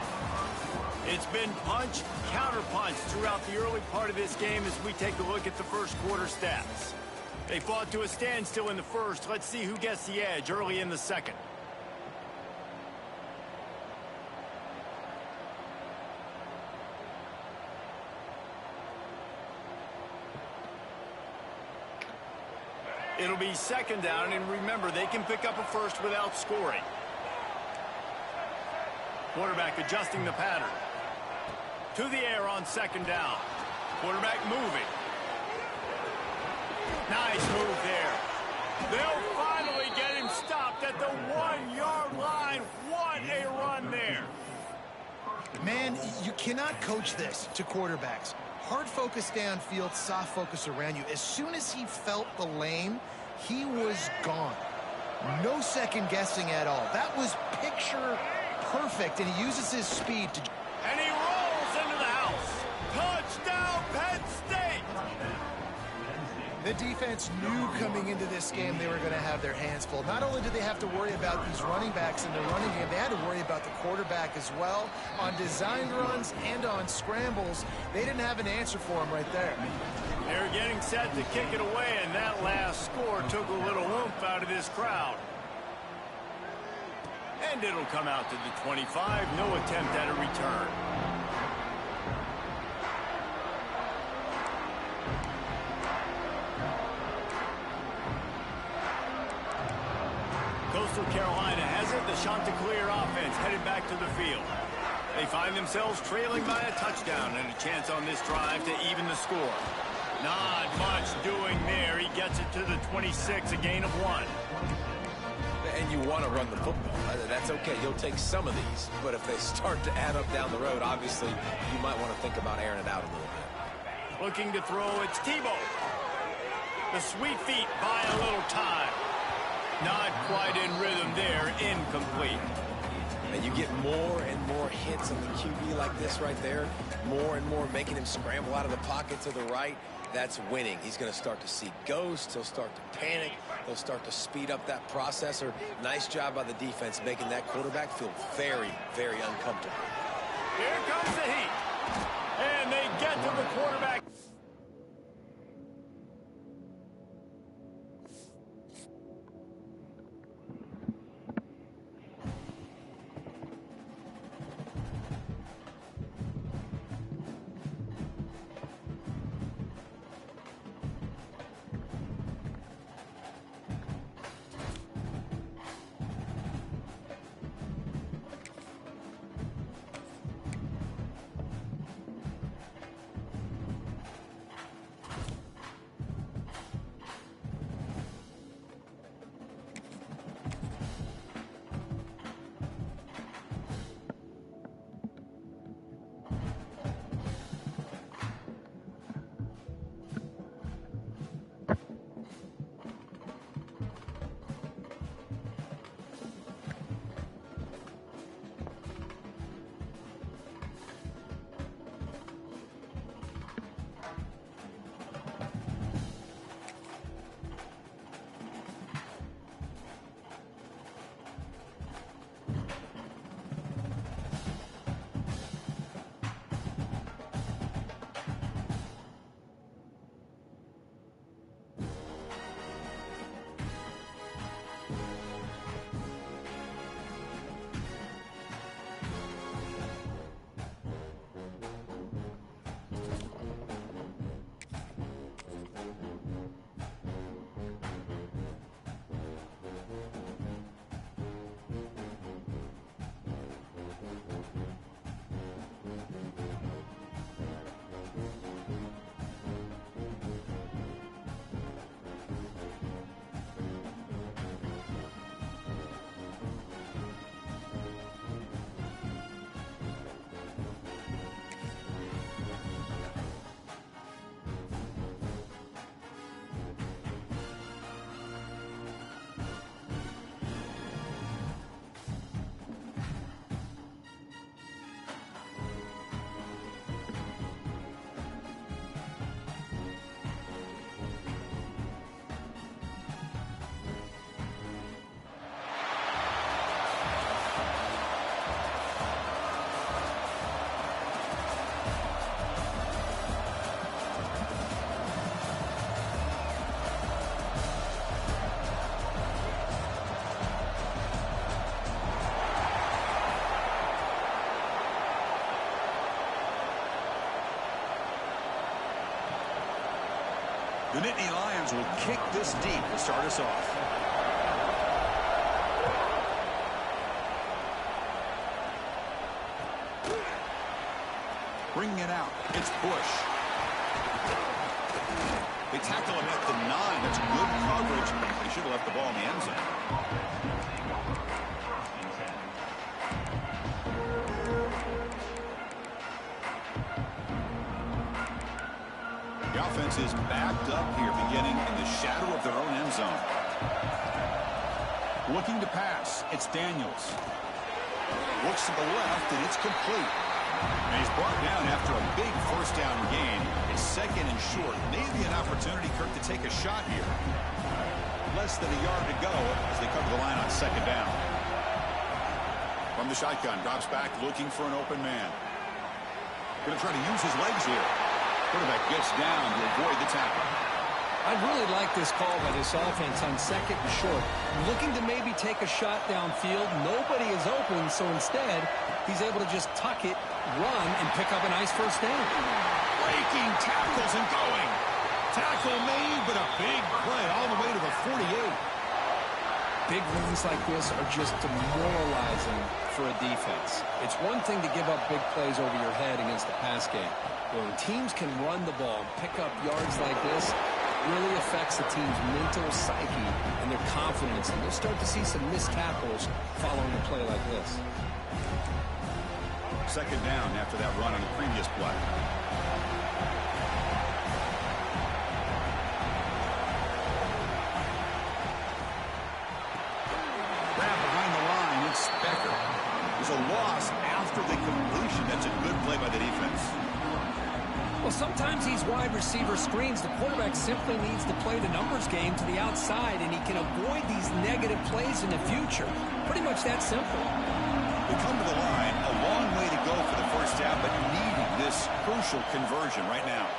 It's been punch, counter punch throughout the early part of this game as we take a look at the first quarter stats. They fought to a standstill in the first. Let's see who gets the edge early in the second. It'll be second down, and remember, they can pick up a first without scoring. Quarterback adjusting the pattern. To the air on second down. Quarterback moving. Nice move there. They'll finally get him stopped at the 1-yard line. What a run there. Man, you cannot coach this to quarterbacks. Hard focus downfield, soft focus around you. As soon as he felt the lane, he was gone. No second guessing at all. That was picture perfect, and he uses his speed to... And he rolls into the house. Touchdown, Penn State! The defense knew coming into this game they were going to have their hands full. Not only did they have to worry about these running backs in the running game, they had to worry about the quarterback as well. On designed runs and on scrambles, they didn't have an answer for him right there. They're getting set to kick it away, and that last score took a little oomph out of this crowd. And it'll come out to the 25. No attempt at a return. Coastal Carolina has it. The Chanticleer offense headed back to the field. They find themselves trailing by a touchdown and a chance on this drive to even the score. Not much doing there. He gets it to the 26, a gain of 1. And you want to run the football. That's okay. You'll take some of these. But if they start to add up down the road, obviously, you might want to think about airing it out a little bit. Looking to throw, it's Tebow. The sweet feet buy a little time. Not quite in rhythm there, incomplete. And you get more and more hits on the QB like this right there. More and more making him scramble out of the pocket to the right. That's winning. He's going to start to see ghosts. He'll start to panic. He'll start to speed up that processor. Nice job by the defense making that quarterback feel very, very uncomfortable. Here comes the heat. And they get to the quarterback. The Nittany Lions will kick this deep to start us off. Bringing it out. It's Bush. They tackle him at the 9. That's good coverage. They should have left the ball in the end zone. The offense is backed up here, beginning in the shadow of their own end zone. Looking to pass. It's Daniels. Looks to the left, and it's complete. And he's brought down after a big first down gain. It's second and short. Maybe an opportunity, Kirk, to take a shot here. Less than a yard to go as they cover the line on second down. From the shotgun, drops back looking for an open man. Going to try to use his legs here. Quarterback gets down to avoid the tackle. I really like this call by this offense on second and short. Looking to maybe take a shot downfield. Nobody is open, so instead, he's able to just tuck it, run, and pick up a nice first down. Breaking tackles and going. Tackle made, but a big play all the way to the 48. Big runs like this are just demoralizing for a defense. It's one thing to give up big plays over your head against the pass game. When teams can run the ball and pick up yards like this, it really affects the team's mental psyche and their confidence. And you'll start to see some missed tackles following a play like this. Second down after that run on the previous play. Grab behind the line, it's Becker. There's a loss after the completion. That's a good play by the defense. Well, sometimes these wide receiver screens, the quarterback simply needs to play the numbers game to the outside, and he can avoid these negative plays in the future. Pretty much that simple. We come to the line, a long way to go for the first down, but needing this crucial conversion right now.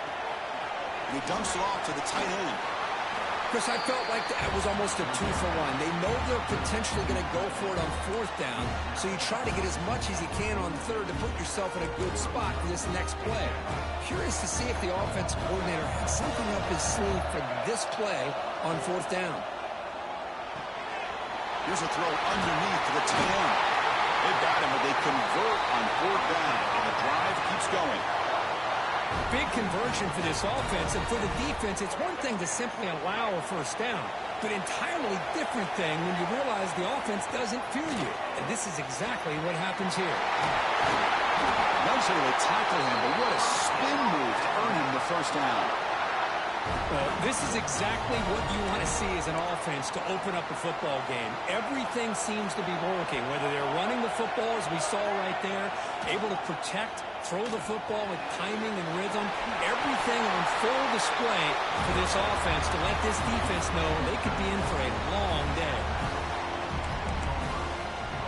And he dumps it off to the tight end. Chris, I felt like that was almost a 2-for-1. They know they're potentially going to go for it on fourth down, so you try to get as much as you can on third to put yourself in a good spot for this next play. Curious to see if the offensive coordinator had something up his sleeve for this play on fourth down. Here's a throw underneath to the tight end. They've got him, but they convert on fourth down, and the drive keeps going. Big conversion for this offense, and for the defense, it's one thing to simply allow a first down, but entirely different thing when you realize the offense doesn't fear you. And this is exactly what happens here. Not sure they tackle him, but what a spin move to earn him the first down. Well, this is exactly what you want to see as an offense to open up a football game. Everything seems to be working, whether they're running the football, as we saw right there, able to protect, throw the football with timing and rhythm. Everything on full display for this offense to let this defense know they could be in for a long day.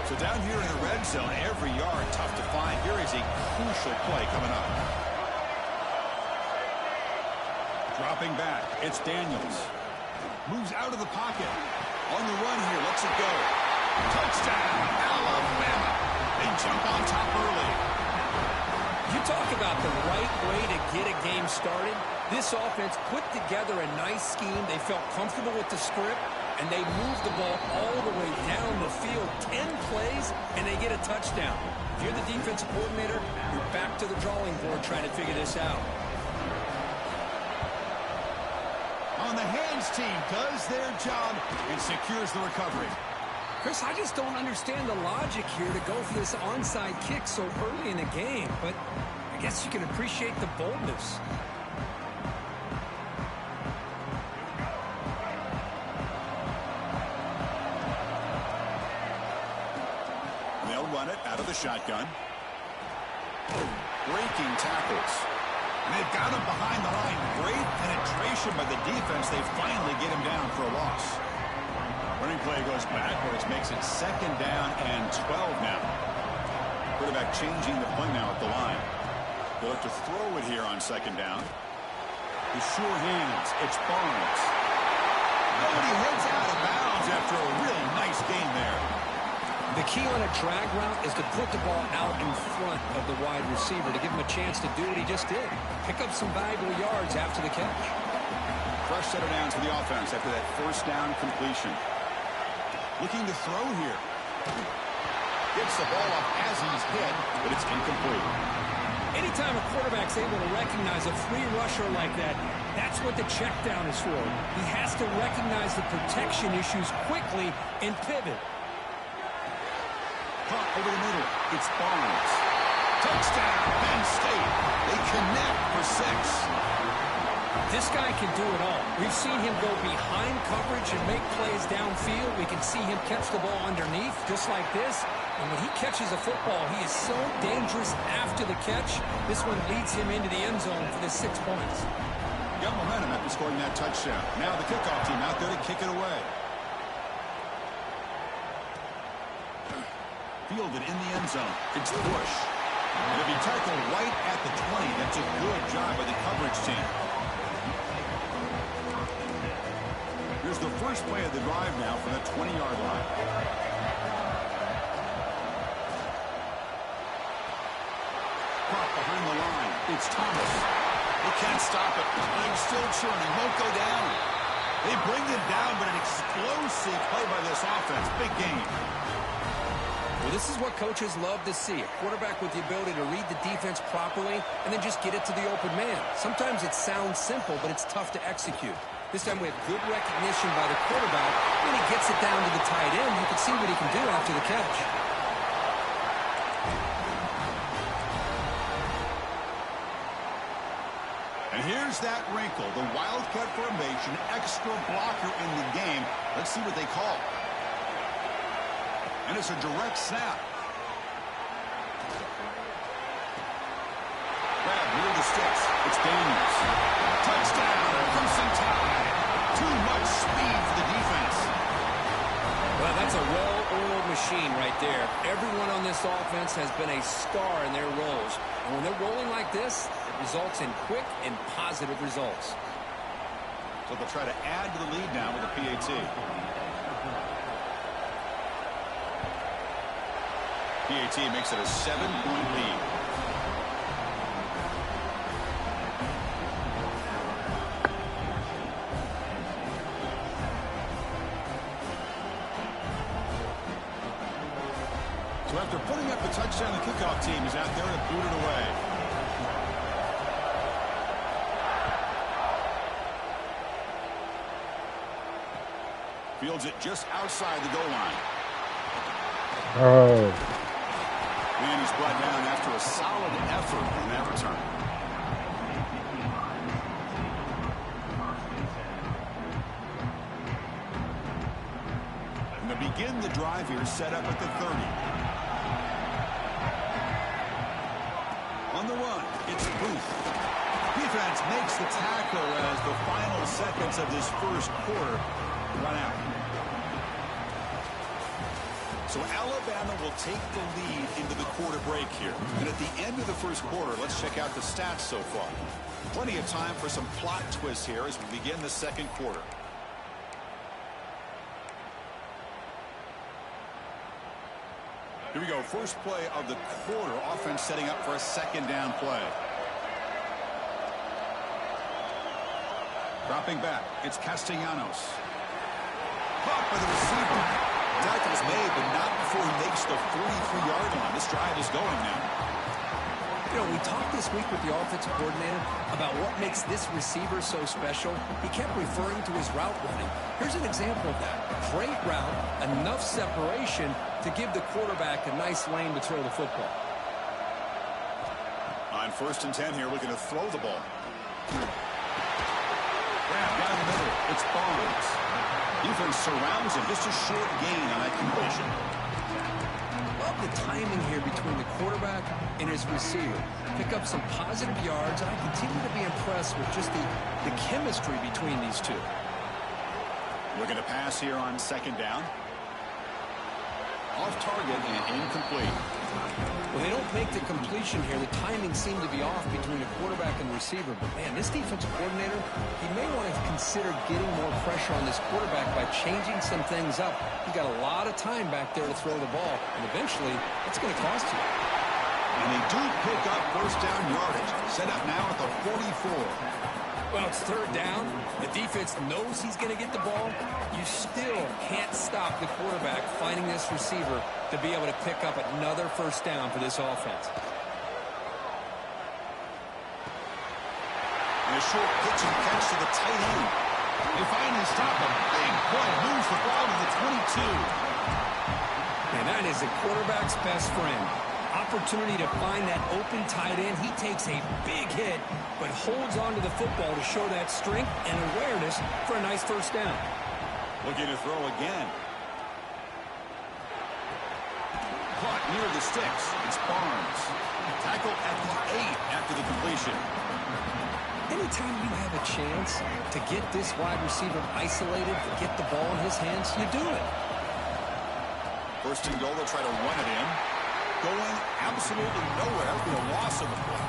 So down here in the red zone, every yard tough to find. Here is a crucial play coming up. Dropping back, it's Daniels. Moves out of the pocket. On the run here, lets it go. Touchdown, Alabama. They jump on top early. You talk about the right way to get a game started. This offense put together a nice scheme. They felt comfortable with the script, and they moved the ball all the way down the field. 10 plays, and they get a touchdown. If you're the defensive coordinator, you're back to the drawing board trying to figure this out. On the hands team does their job and secures the recovery. Chris, I just don't understand the logic here to go for this onside kick so early in the game, but I guess you can appreciate the boldness. They'll run it out of the shotgun. Breaking tackles. And they've got him behind the line. Great penetration by the defense. They finally get him down for a loss. Running play goes backwards, makes it second down and 12 now. Quarterback changing the play now at the line. They'll have to throw it here on second down. The sure hands, it's Barnes. And he heads out of bounds after a really nice gain there. The key on a drag route is to put the ball out in front of the wide receiver to give him a chance to do what he just did. Pick up some valuable yards after the catch. fresh set of downs for the offense after that first down completion. Looking to throw here. Gets the ball off as he's hit, but it's incomplete. Anytime a quarterback's able to recognize a free rusher like that, that's what the check down is for. He has to recognize the protection issues quickly and pivot. Caught over the middle. It's Barnes. Touchdown, Penn State. They connect for 6. This guy can do it all. We've seen him go behind coverage and make plays downfield. We can see him catch the ball underneath, just like this. And when he catches a football, he is so dangerous after the catch. This one leads him into the end zone for the 6 points. Got momentum after scoring that touchdown. Now the kickoff team out there to kick it away. Fielded in the end zone. It's Bush. And if he tackled right at the 20, that's a good job by the coverage team. Here's the first play of the drive now from the 20-yard line. Caught behind the line. It's Thomas. They can't stop it. I'm still churning. Won't go down. They bring him down, but an explosive play by this offense. Big game. Well, this is what coaches love to see. A quarterback with the ability to read the defense properly and then just get it to the open man. Sometimes it sounds simple, but it's tough to execute. This time we have good recognition by the quarterback. When he gets it down to the tight end, you can see what he can do after the catch. And here's that wrinkle. The Wildcat formation, extra blocker in the game. Let's see what they call. And it's a direct snap. Grab near the sticks. It's Daniels. Touchdown. Crimson Tide. Too much speed for the defense. Well, that's a well-oiled machine right there. Everyone on this offense has been a star in their roles. And when they're rolling like this, it results in quick and positive results. So they'll try to add to the lead now with a PAT. PAT makes it a 7-point lead. So after putting up the touchdown, the kickoff team is out there to boot it away. Fields it just outside the goal line. Oh. And he's brought down after a solid effort on that return. And to begin the drive here, set up at the 30. On the run, it's Booth. Defense makes the tackle as the final seconds of this first quarter run out. So Alabama will take the lead into the quarter break here. And at the end of the first quarter, let's check out the stats so far. Plenty of time for some plot twists here as we begin the second quarter. Here we go. First play of the quarter. Offense setting up for a second down play. Dropping back. It's Castellanos. Caught by the receiver. Tackle is made, but not before he makes the 43-yard line. This drive is going now. You know, we talked this week with the offensive coordinator about what makes this receiver so special. He kept referring to his route running. Here's an example of that. Great route, enough separation to give the quarterback a nice lane to throw the football. On 1st and 10 here, looking to throw the ball. Grab down the middle. It's Barnes. Defense surrounds him. Just a short gain on that completion. Love the timing here between the quarterback and his receiver. Pick up some positive yards, and I continue to be impressed with just the chemistry between these two. Looking to pass here on second down. Off target and incomplete. Well, they don't make the completion here. The timing seemed to be off between the quarterback and the receiver. But, man, this defensive coordinator, he may want to consider getting more pressure on this quarterback by changing some things up. He's got a lot of time back there to throw the ball, and eventually it's going to cost you. And they do pick up first down yardage. Set up now at the 44. Well, it's third down. The defense knows he's going to get the ball. You still can't stop the quarterback finding this receiver to be able to pick up another first down for this offense. And a short pitch and catch to the tight end. They finally stop him. Big play. Moves the ball to the 22. And that is a quarterback's best friend. Opportunity to find that open tight end. He takes a big hit, but holds on to the football to show that strength and awareness for a nice first down. Looking to throw again. Caught near the sticks. It's Barnes. Tackle at the 8 after the completion. Anytime you have a chance to get this wide receiver isolated, to get the ball in his hands, you do it. First and goal, they'll try to run it in. Going absolutely nowhere for a loss of the play.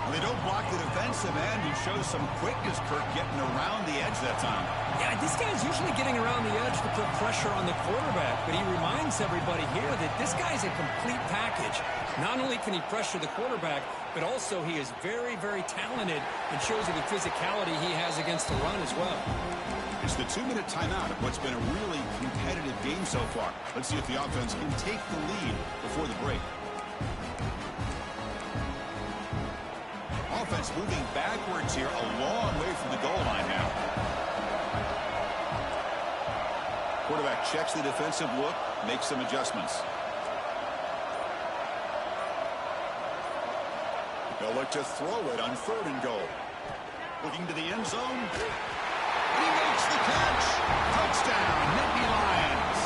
And they don't block the defensive end. He shows some quickness, Kirk, getting around the edge that time. Yeah, this guy's usually getting around the edge to put pressure on the quarterback, but he reminds everybody here that this guy's a complete package. Not only can he pressure the quarterback, but also he is very, very talented and shows you the physicality he has against the run as well. It's the 2-minute timeout of what's been a really competitive game so far. Let's see if the offense can take the lead before the break. Offense moving backwards here, a long way from the goal line now. Quarterback checks the defensive look, makes some adjustments. They'll look to throw it on 3rd and goal. Looking to the end zone. He makes the catch. Touchdown, Nittany Lions.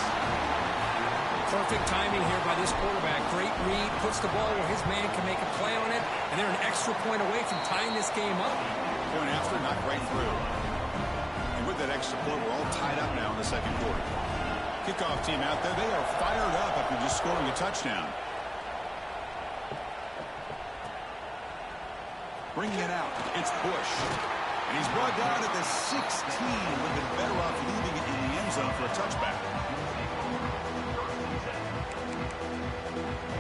Perfect timing here by this quarterback. Great read, puts the ball where his man can make a play on it, and they're an extra point away from tying this game up. Point after, not right through. And with that extra point, we're all tied up now in the second quarter. Kickoff team out there, they are fired up after just scoring a touchdown. Bringing it out, it's Bush. And he's brought down at the 16. Would have been better off leaving it in the end zone for a touchback.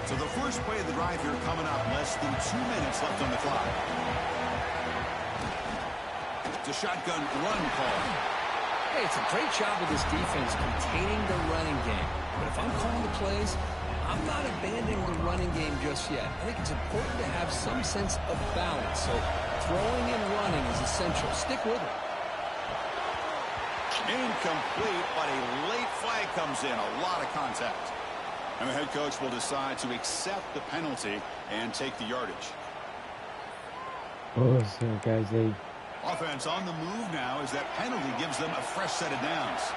So the first play of the drive here coming up. Less than 2 minutes left on the clock. It's a shotgun run call. Hey, it's a great job of this defense containing the running game. But if I'm calling the plays, I'm not abandoning the running game just yet. I think it's important to have some sense of balance. So throwing and running is essential. Stick with it. Incomplete, but a late flag comes in. A lot of contact. And the head coach will decide to accept the penalty and take the yardage. Oh, so guys, Offense on the move now as that penalty gives them a fresh set of downs.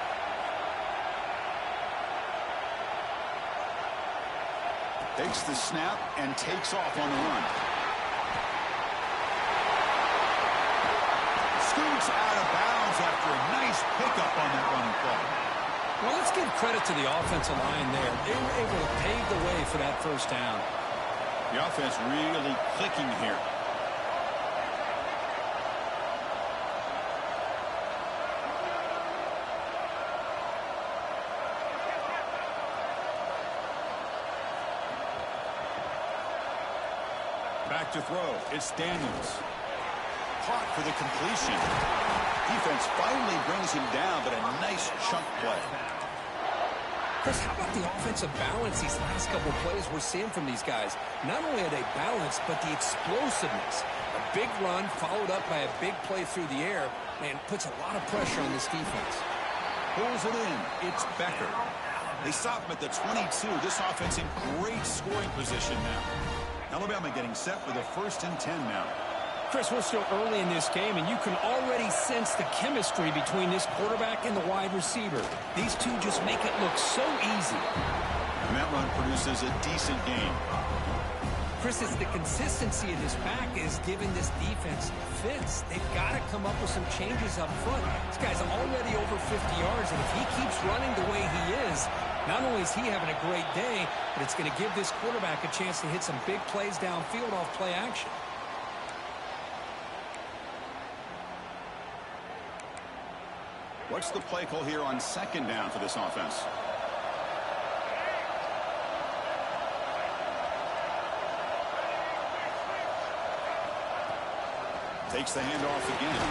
Takes the snap and takes off on the run. Scoots out of bounds after a nice pickup on that running play. Well, let's give credit to the offensive line there. They were able to pave the way for that first down. The offense really clicking here. Back to throw. It's Daniels. Caught for the completion. Defense finally brings him down, but a nice chunk play. Chris, how about the offensive balance these last couple plays we're seeing from these guys? Not only are they balanced, but the explosiveness. A big run followed up by a big play through the air, man, puts a lot of pressure on this defense. Pulls it in. It's Becker. They stop him at the 22. This offense in great scoring position now. Alabama getting set for the 1st and 10 now. Chris, we're still early in this game, and you can already sense the chemistry between this quarterback and the wide receiver. These two just make it look so easy. And that run produces a decent game. Chris, it's the consistency of this back is giving this defense fits. They've got to come up with some changes up front. This guy's already over 50 yards, and if he keeps running the way he is, not only is he having a great day, but it's going to give this quarterback a chance to hit some big plays downfield off play action. What's the play call here on 2nd down for this offense? Takes the handoff again.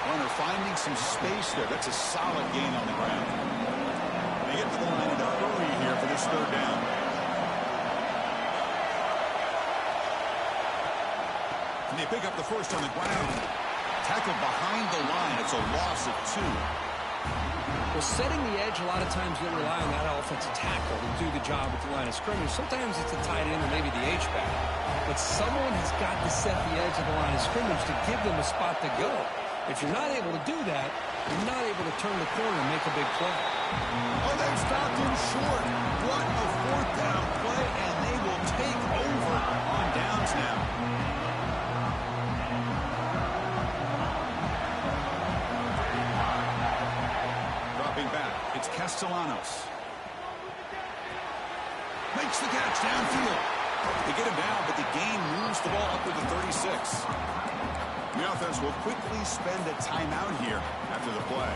Runner finding some space there. That's a solid gain on the ground. They get to the line in a hurry here for this third down. And they pick up the first on the ground. Tackle behind the line. It's a loss of 2. Well, setting the edge, a lot of times you'll rely on that offensive tackle to do the job at the line of scrimmage. Sometimes it's a tight end or maybe the H-back. But someone has got to set the edge of the line of scrimmage to give them a spot to go. If you're not able to do that, you're not able to turn the corner and make a big play. Oh, they've stopped him short. What a fourth down play, and they will take over on downs now. Back. It's Castellanos. Makes the catch downfield. They get him down, but the game moves the ball up to the 36. The offense will quickly spend a timeout here after the play.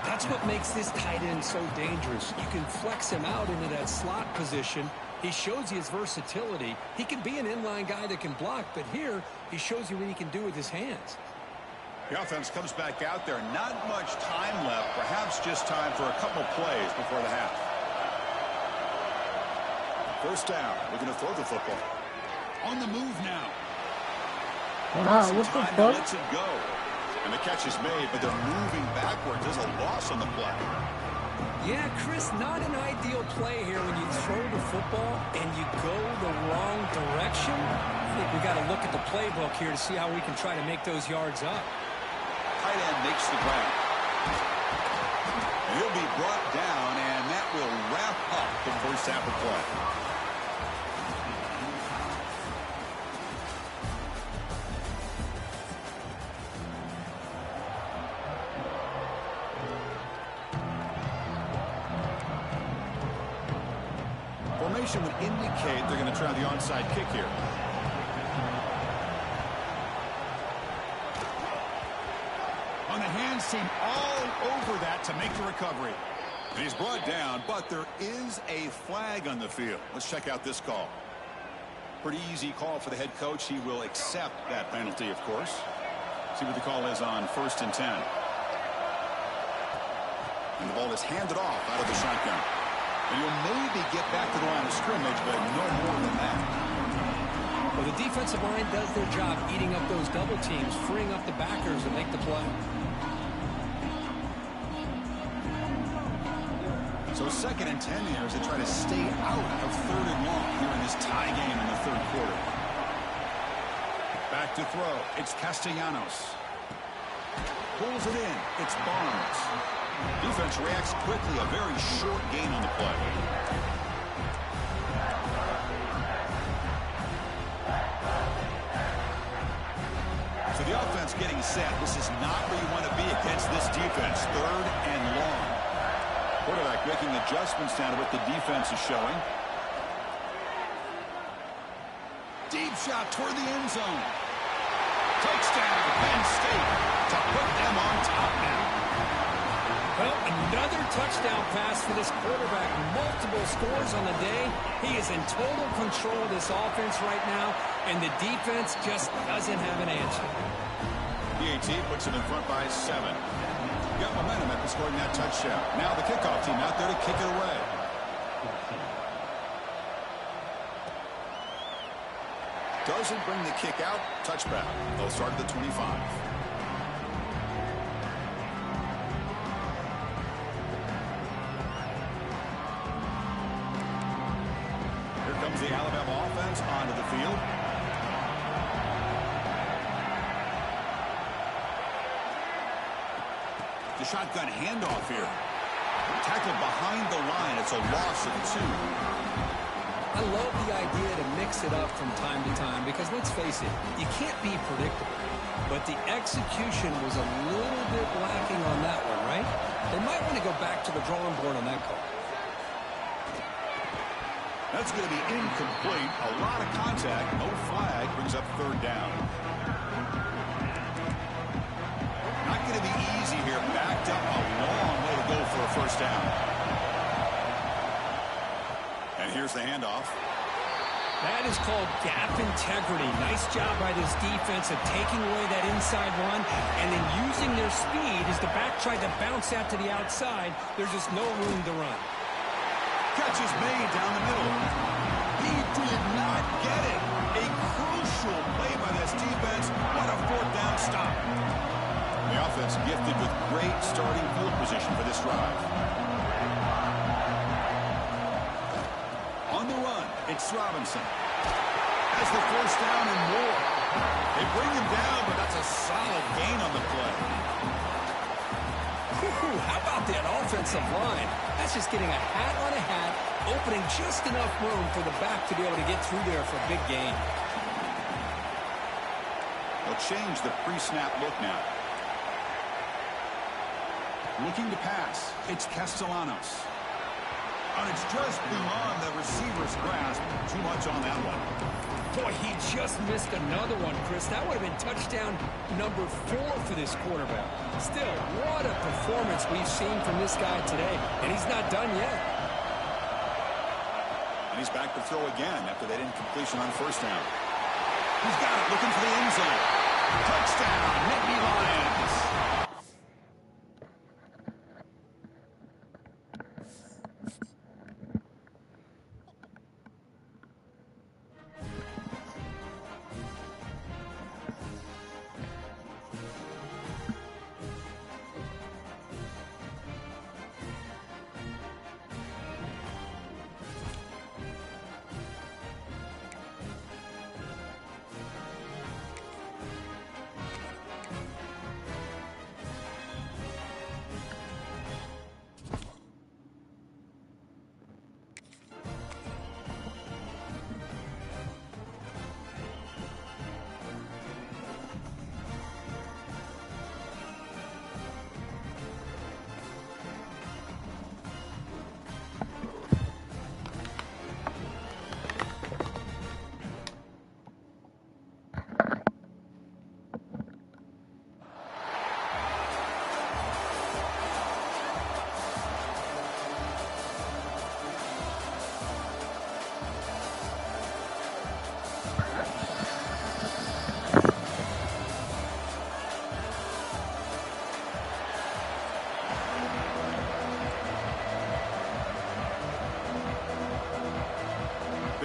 That's what makes this tight end so dangerous. You can flex him out into that slot position. He shows you his versatility. He can be an inline guy that can block, but here he shows you what he can do with his hands. The offense comes back out there. Not much time left. Perhaps just time for a couple plays before the half. First down. Looking to throw the football. On the move now. Wow, what the fuck? Lets it go. And the catch is made, but they're moving backwards. There's a loss on the play. Yeah, Chris, not an ideal play here when you throw the football and you go the wrong direction. I think we got to look at the playbook here to see how we can try to make those yards up. Tight end makes the ground. He'll be brought down, and that will wrap up the first half of play. Formation would indicate they're going to try the onside kick here. On the hands team all over that to make the recovery. And he's brought down, but there is a flag on the field. Let's check out this call. Pretty easy call for the head coach. He will accept that penalty, of course. See what the call is on 1st and 10. And the ball is handed off out of the shotgun. And you'll maybe get back to the line of scrimmage, but no more than that. Well, the defensive line does their job eating up those double teams, freeing up the backers to make the play. So 2nd and 10 here as they try to stay out of 3rd and long here in this tie game in the 3rd quarter. Back to throw. It's Castellanos. Pulls it in. It's Barnes. Defense reacts quickly. A very short gain on the play. So the offense getting set. This is not where you want to be against this defense. 3rd and long. Quarterback making adjustments down to what the defense is showing. Deep shot toward the end zone. Touchdown, Penn State to put them on top now. Well, another touchdown pass for this quarterback. Multiple scores on the day. He is in total control of this offense right now, and the defense just doesn't have an answer. PAT puts him in front by 7. Got momentum after scoring that touchdown. Now the kickoff team out there to kick it away. Doesn't bring the kick out. Touchback. They'll start at the 25. Here comes the Alabama offense onto the field. The shotgun handoff here. Tackled behind the line. It's a loss of 2. I love the idea to mix it up from time to time because, let's face it, you can't be predictable. But the execution was a little bit lacking on that one, right? They might want to go back to the drawing board on that call. That's going to be incomplete. A lot of contact. No flag. Brings up 3rd down. Not going to be easy here. Backed up a long way to go for a first down. And here's the handoff. That is called gap integrity. Nice job by this defense of taking away that inside run and then using their speed as the back tried to bounce out to the outside. There's just no room to run. Catch is made down the middle. He did not get it. A crucial play by this defense. What a fourth down stop. The offense gifted with great starting field position for this drive. On the run, it's Robinson. Has the first down and more. They bring him down, but that's a solid gain on the play. Whew, how about that offensive line? That's just getting a hat on a hat, opening just enough room for the back to be able to get through there for a big gain. They'll change the pre-snap look now. Looking to pass. It's Castellanos. And it's just beyond the receiver's grasp. Too much on that one. Boy, he just missed another one, Chris. That would have been touchdown number 4 for this quarterback. Still, what a performance we've seen from this guy today. And he's not done yet. And he's back to throw again after that incompletion on first down. He's got it, looking for the end zone. Touchdown, Nittany Lions.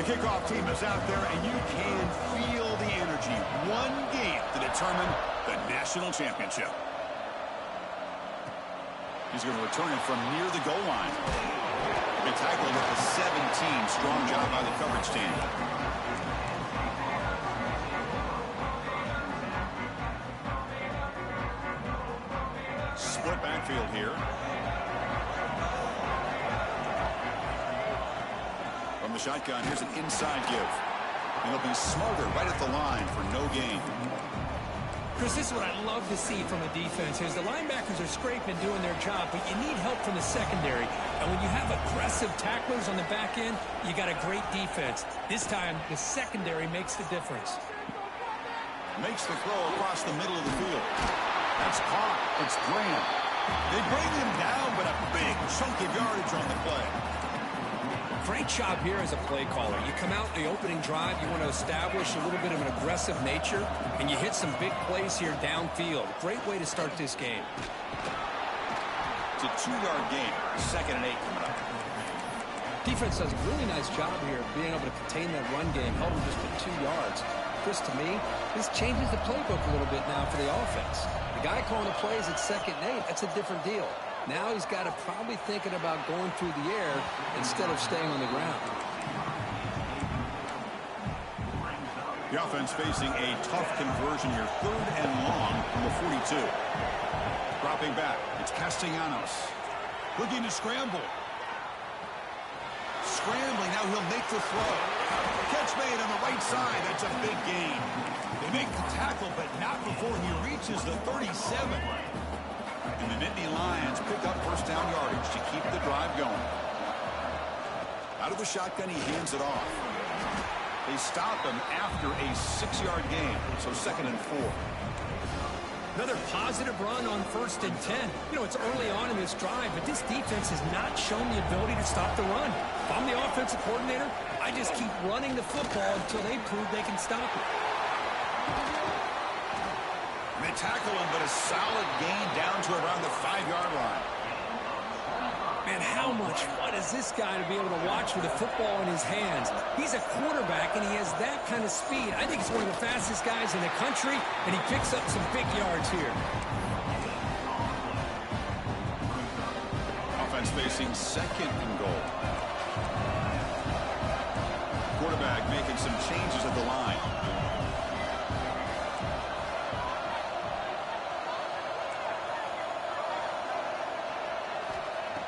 The kickoff team is out there, and you can feel the energy. One game to determine the national championship. He's going to return it from near the goal line. Been tackled at the 17. Strong job by the coverage team. Split backfield here. From the shotgun, here's an inside give. And he'll be smarter right at the line for no gain. Chris, this is what I love to see from a defense is the linebackers are scraping, doing their job, but you need help from the secondary. And when you have aggressive tacklers on the back end, you got a great defense. This time, the secondary makes the difference. Makes the throw across the middle of the field. That's caught. It's Graham. They bring him down, but a big chunk of yardage on the play. Great job here as a play caller. You come out in the opening drive, you want to establish a little bit of an aggressive nature, and you hit some big plays here downfield. Great way to start this game. It's a 2-yard gain. 2nd and 8 coming up. Defense does a really nice job here of being able to contain that run game, held them just to 2 yards. Chris, to me, this changes the playbook a little bit now for the offense. The guy calling the plays at 2nd and 8, that's a different deal. Now he's got to probably thinking about going through the air instead of staying on the ground. The offense facing a tough conversion here. 3rd and long from the 42. Dropping back, it's Castellanos. Looking to scramble. Scrambling, now he'll make the throw. Catch made on the right side, that's a big gain. They make the tackle, but not before he reaches the 37. And the Nittany Lions pick up first down yardage to keep the drive going. Out of the shotgun, he hands it off. They stop him after a 6-yard gain, so 2nd and 4. Another positive run on 1st and 10. You know, it's early on in this drive, but this defense has not shown the ability to stop the run. If I'm the offensive coordinator, I just keep running the football until they prove they can stop it. They tackle him, but a solid gain down to around the 5-yard line. Man, how much fun is this guy to be able to watch with a football in his hands? He's a quarterback, and he has that kind of speed. I think he's one of the fastest guys in the country, and he picks up some big yards here. Offense facing 2nd and goal. Quarterback making some changes at the line.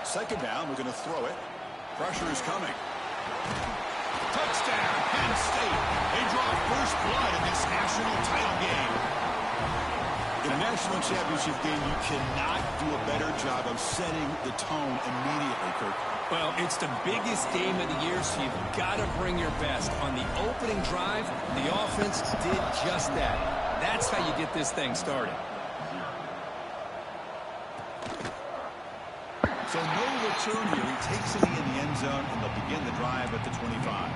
Second down, we're going to throw it. Pressure is coming. Touchdown, Penn State. They draw first blood in this national title game. In a national championship game, you cannot do a better job of setting the tone immediately, Kirk. Well, it's the biggest game of the year, so you've got to bring your best. On the opening drive, the offense did just that. That's how you get this thing started. So no return here. He takes it in the end zone, and they'll begin the drive at the 25.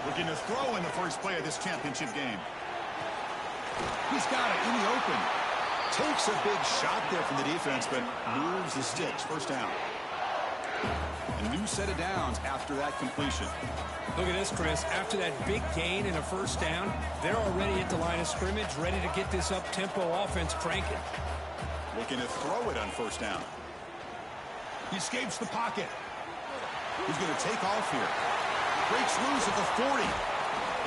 Looking to throw in the first play of this championship game. He's got it in the open. Takes a big shot there from the defense, but moves the sticks. First down. A new set of downs after that completion. Look at this, Chris. After that big gain and a first down, they're already at the line of scrimmage, ready to get this up-tempo offense cranking. Looking to throw it on first down. He escapes the pocket. He's going to take off here. Breaks loose at the 40.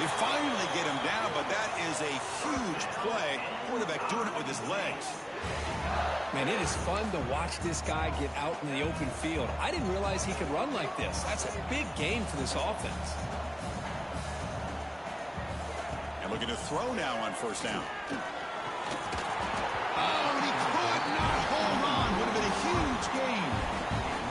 They finally get him down, but that is a huge play. Quarterback doing it with his legs. Man, it is fun to watch this guy get out in the open field. I didn't realize he could run like this. That's a big game for this offense. And looking to throw now on first down. Oh, and he could not hold on. Would have been a huge game.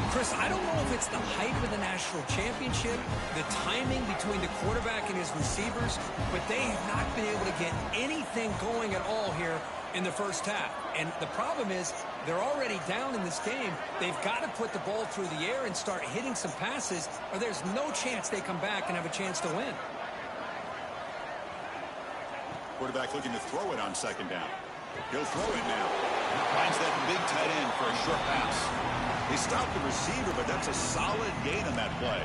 Chris, I don't know if it's the hype of the national championship, the timing between the quarterback and his receivers, but they have not been able to get anything going at all here in the first half. And the problem is they're already down in this game. They've got to put the ball through the air and start hitting some passes, or there's no chance they come back and have a chance to win. Quarterback looking to throw it on second down. He'll throw it now. Finds that big tight end for a short pass. They stopped the receiver, but that's a solid gain on that play.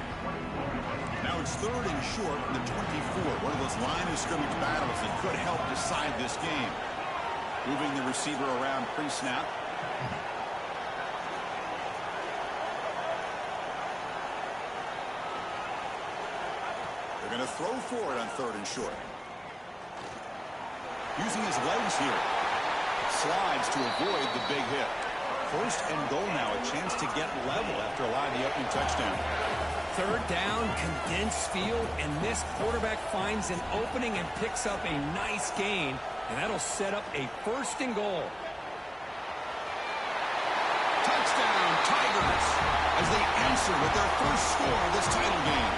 Now it's 3rd and short from the 24. One of those line of scrimmage battles that could help decide this game. Moving the receiver around pre-snap. They're going to throw for it on 3rd and short. Using his legs here. Slides to avoid the big hit. 1st and goal now. A chance to get level after allowing the opening touchdown. 3rd down, condensed field, and this quarterback finds an opening and picks up a nice gain. And that'll set up a 1st and goal. Touchdown, Tigers, as they answer with their first score of this title game.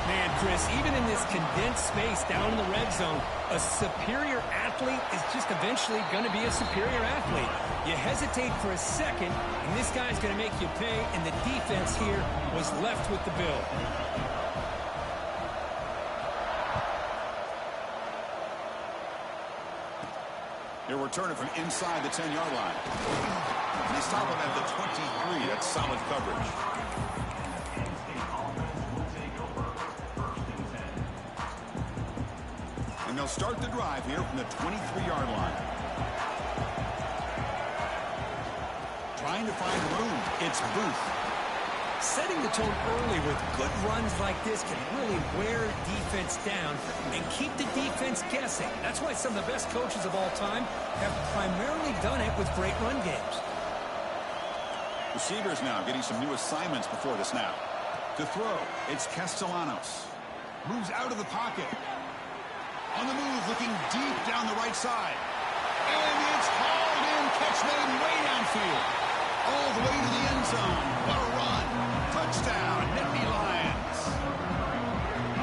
Man, Chris, even in this condensed space down in the red zone, a superior athlete is just eventually going to be a superior athlete. You hesitate for a second, and this guy's going to make you pay, and the defense here was left with the bill. He'll return it from inside the 10-yard line. And they stop him at the 23. That's solid coverage. And they'll start the drive here from the 23-yard line. Trying to find room. It's Booth. Setting the tone early with good runs like this can really wear defense down and keep the defense guessing. That's why some of the best coaches of all time have primarily done it with great run games. Receivers now getting some new assignments before the snap. To throw, it's Castellanos. Moves out of the pocket. On the move, looking deep down the right side. And it's hauled in catch made way downfield. All the way to the end zone. What a run. Touchdown, Nittany Lions.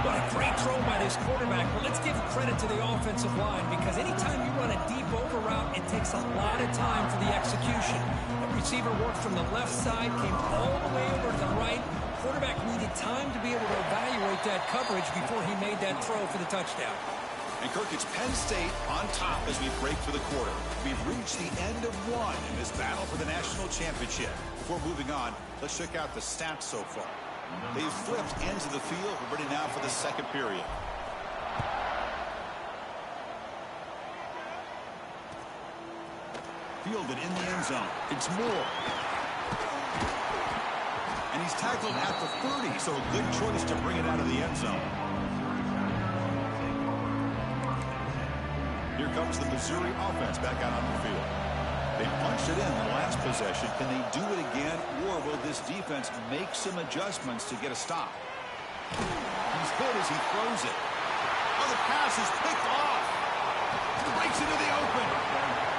What a great throw by this quarterback, but let's give credit to the offensive line because anytime you run a deep over route, it takes a lot of time for the execution. The receiver worked from the left side, came all the way over to the right. Quarterback needed time to be able to evaluate that coverage before he made that throw for the touchdown. And Kirk, it's Penn State on top as we break for the quarter. We've reached the end of one in this battle for the national championship. Before moving on, let's check out the stats so far. They've flipped ends of the field. We're ready now for the second period. Fielded in the end zone. It's Moore. And he's tackled at the 30, so a good choice to bring it out of the end zone. Here comes the Missouri offense back out on the field. They punched it in the last possession. Can they do it again, or will this defense make some adjustments to get a stop? He's hit as he throws it. Oh, the pass is picked off. Breaks into the open.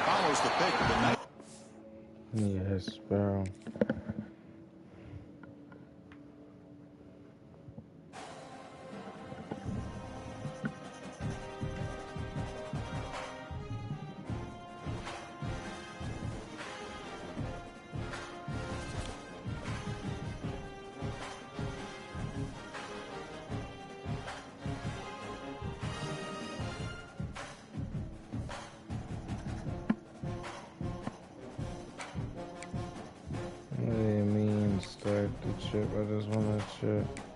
Follows the pick of the night. Yes, bro. Start the chip. I just want to chip.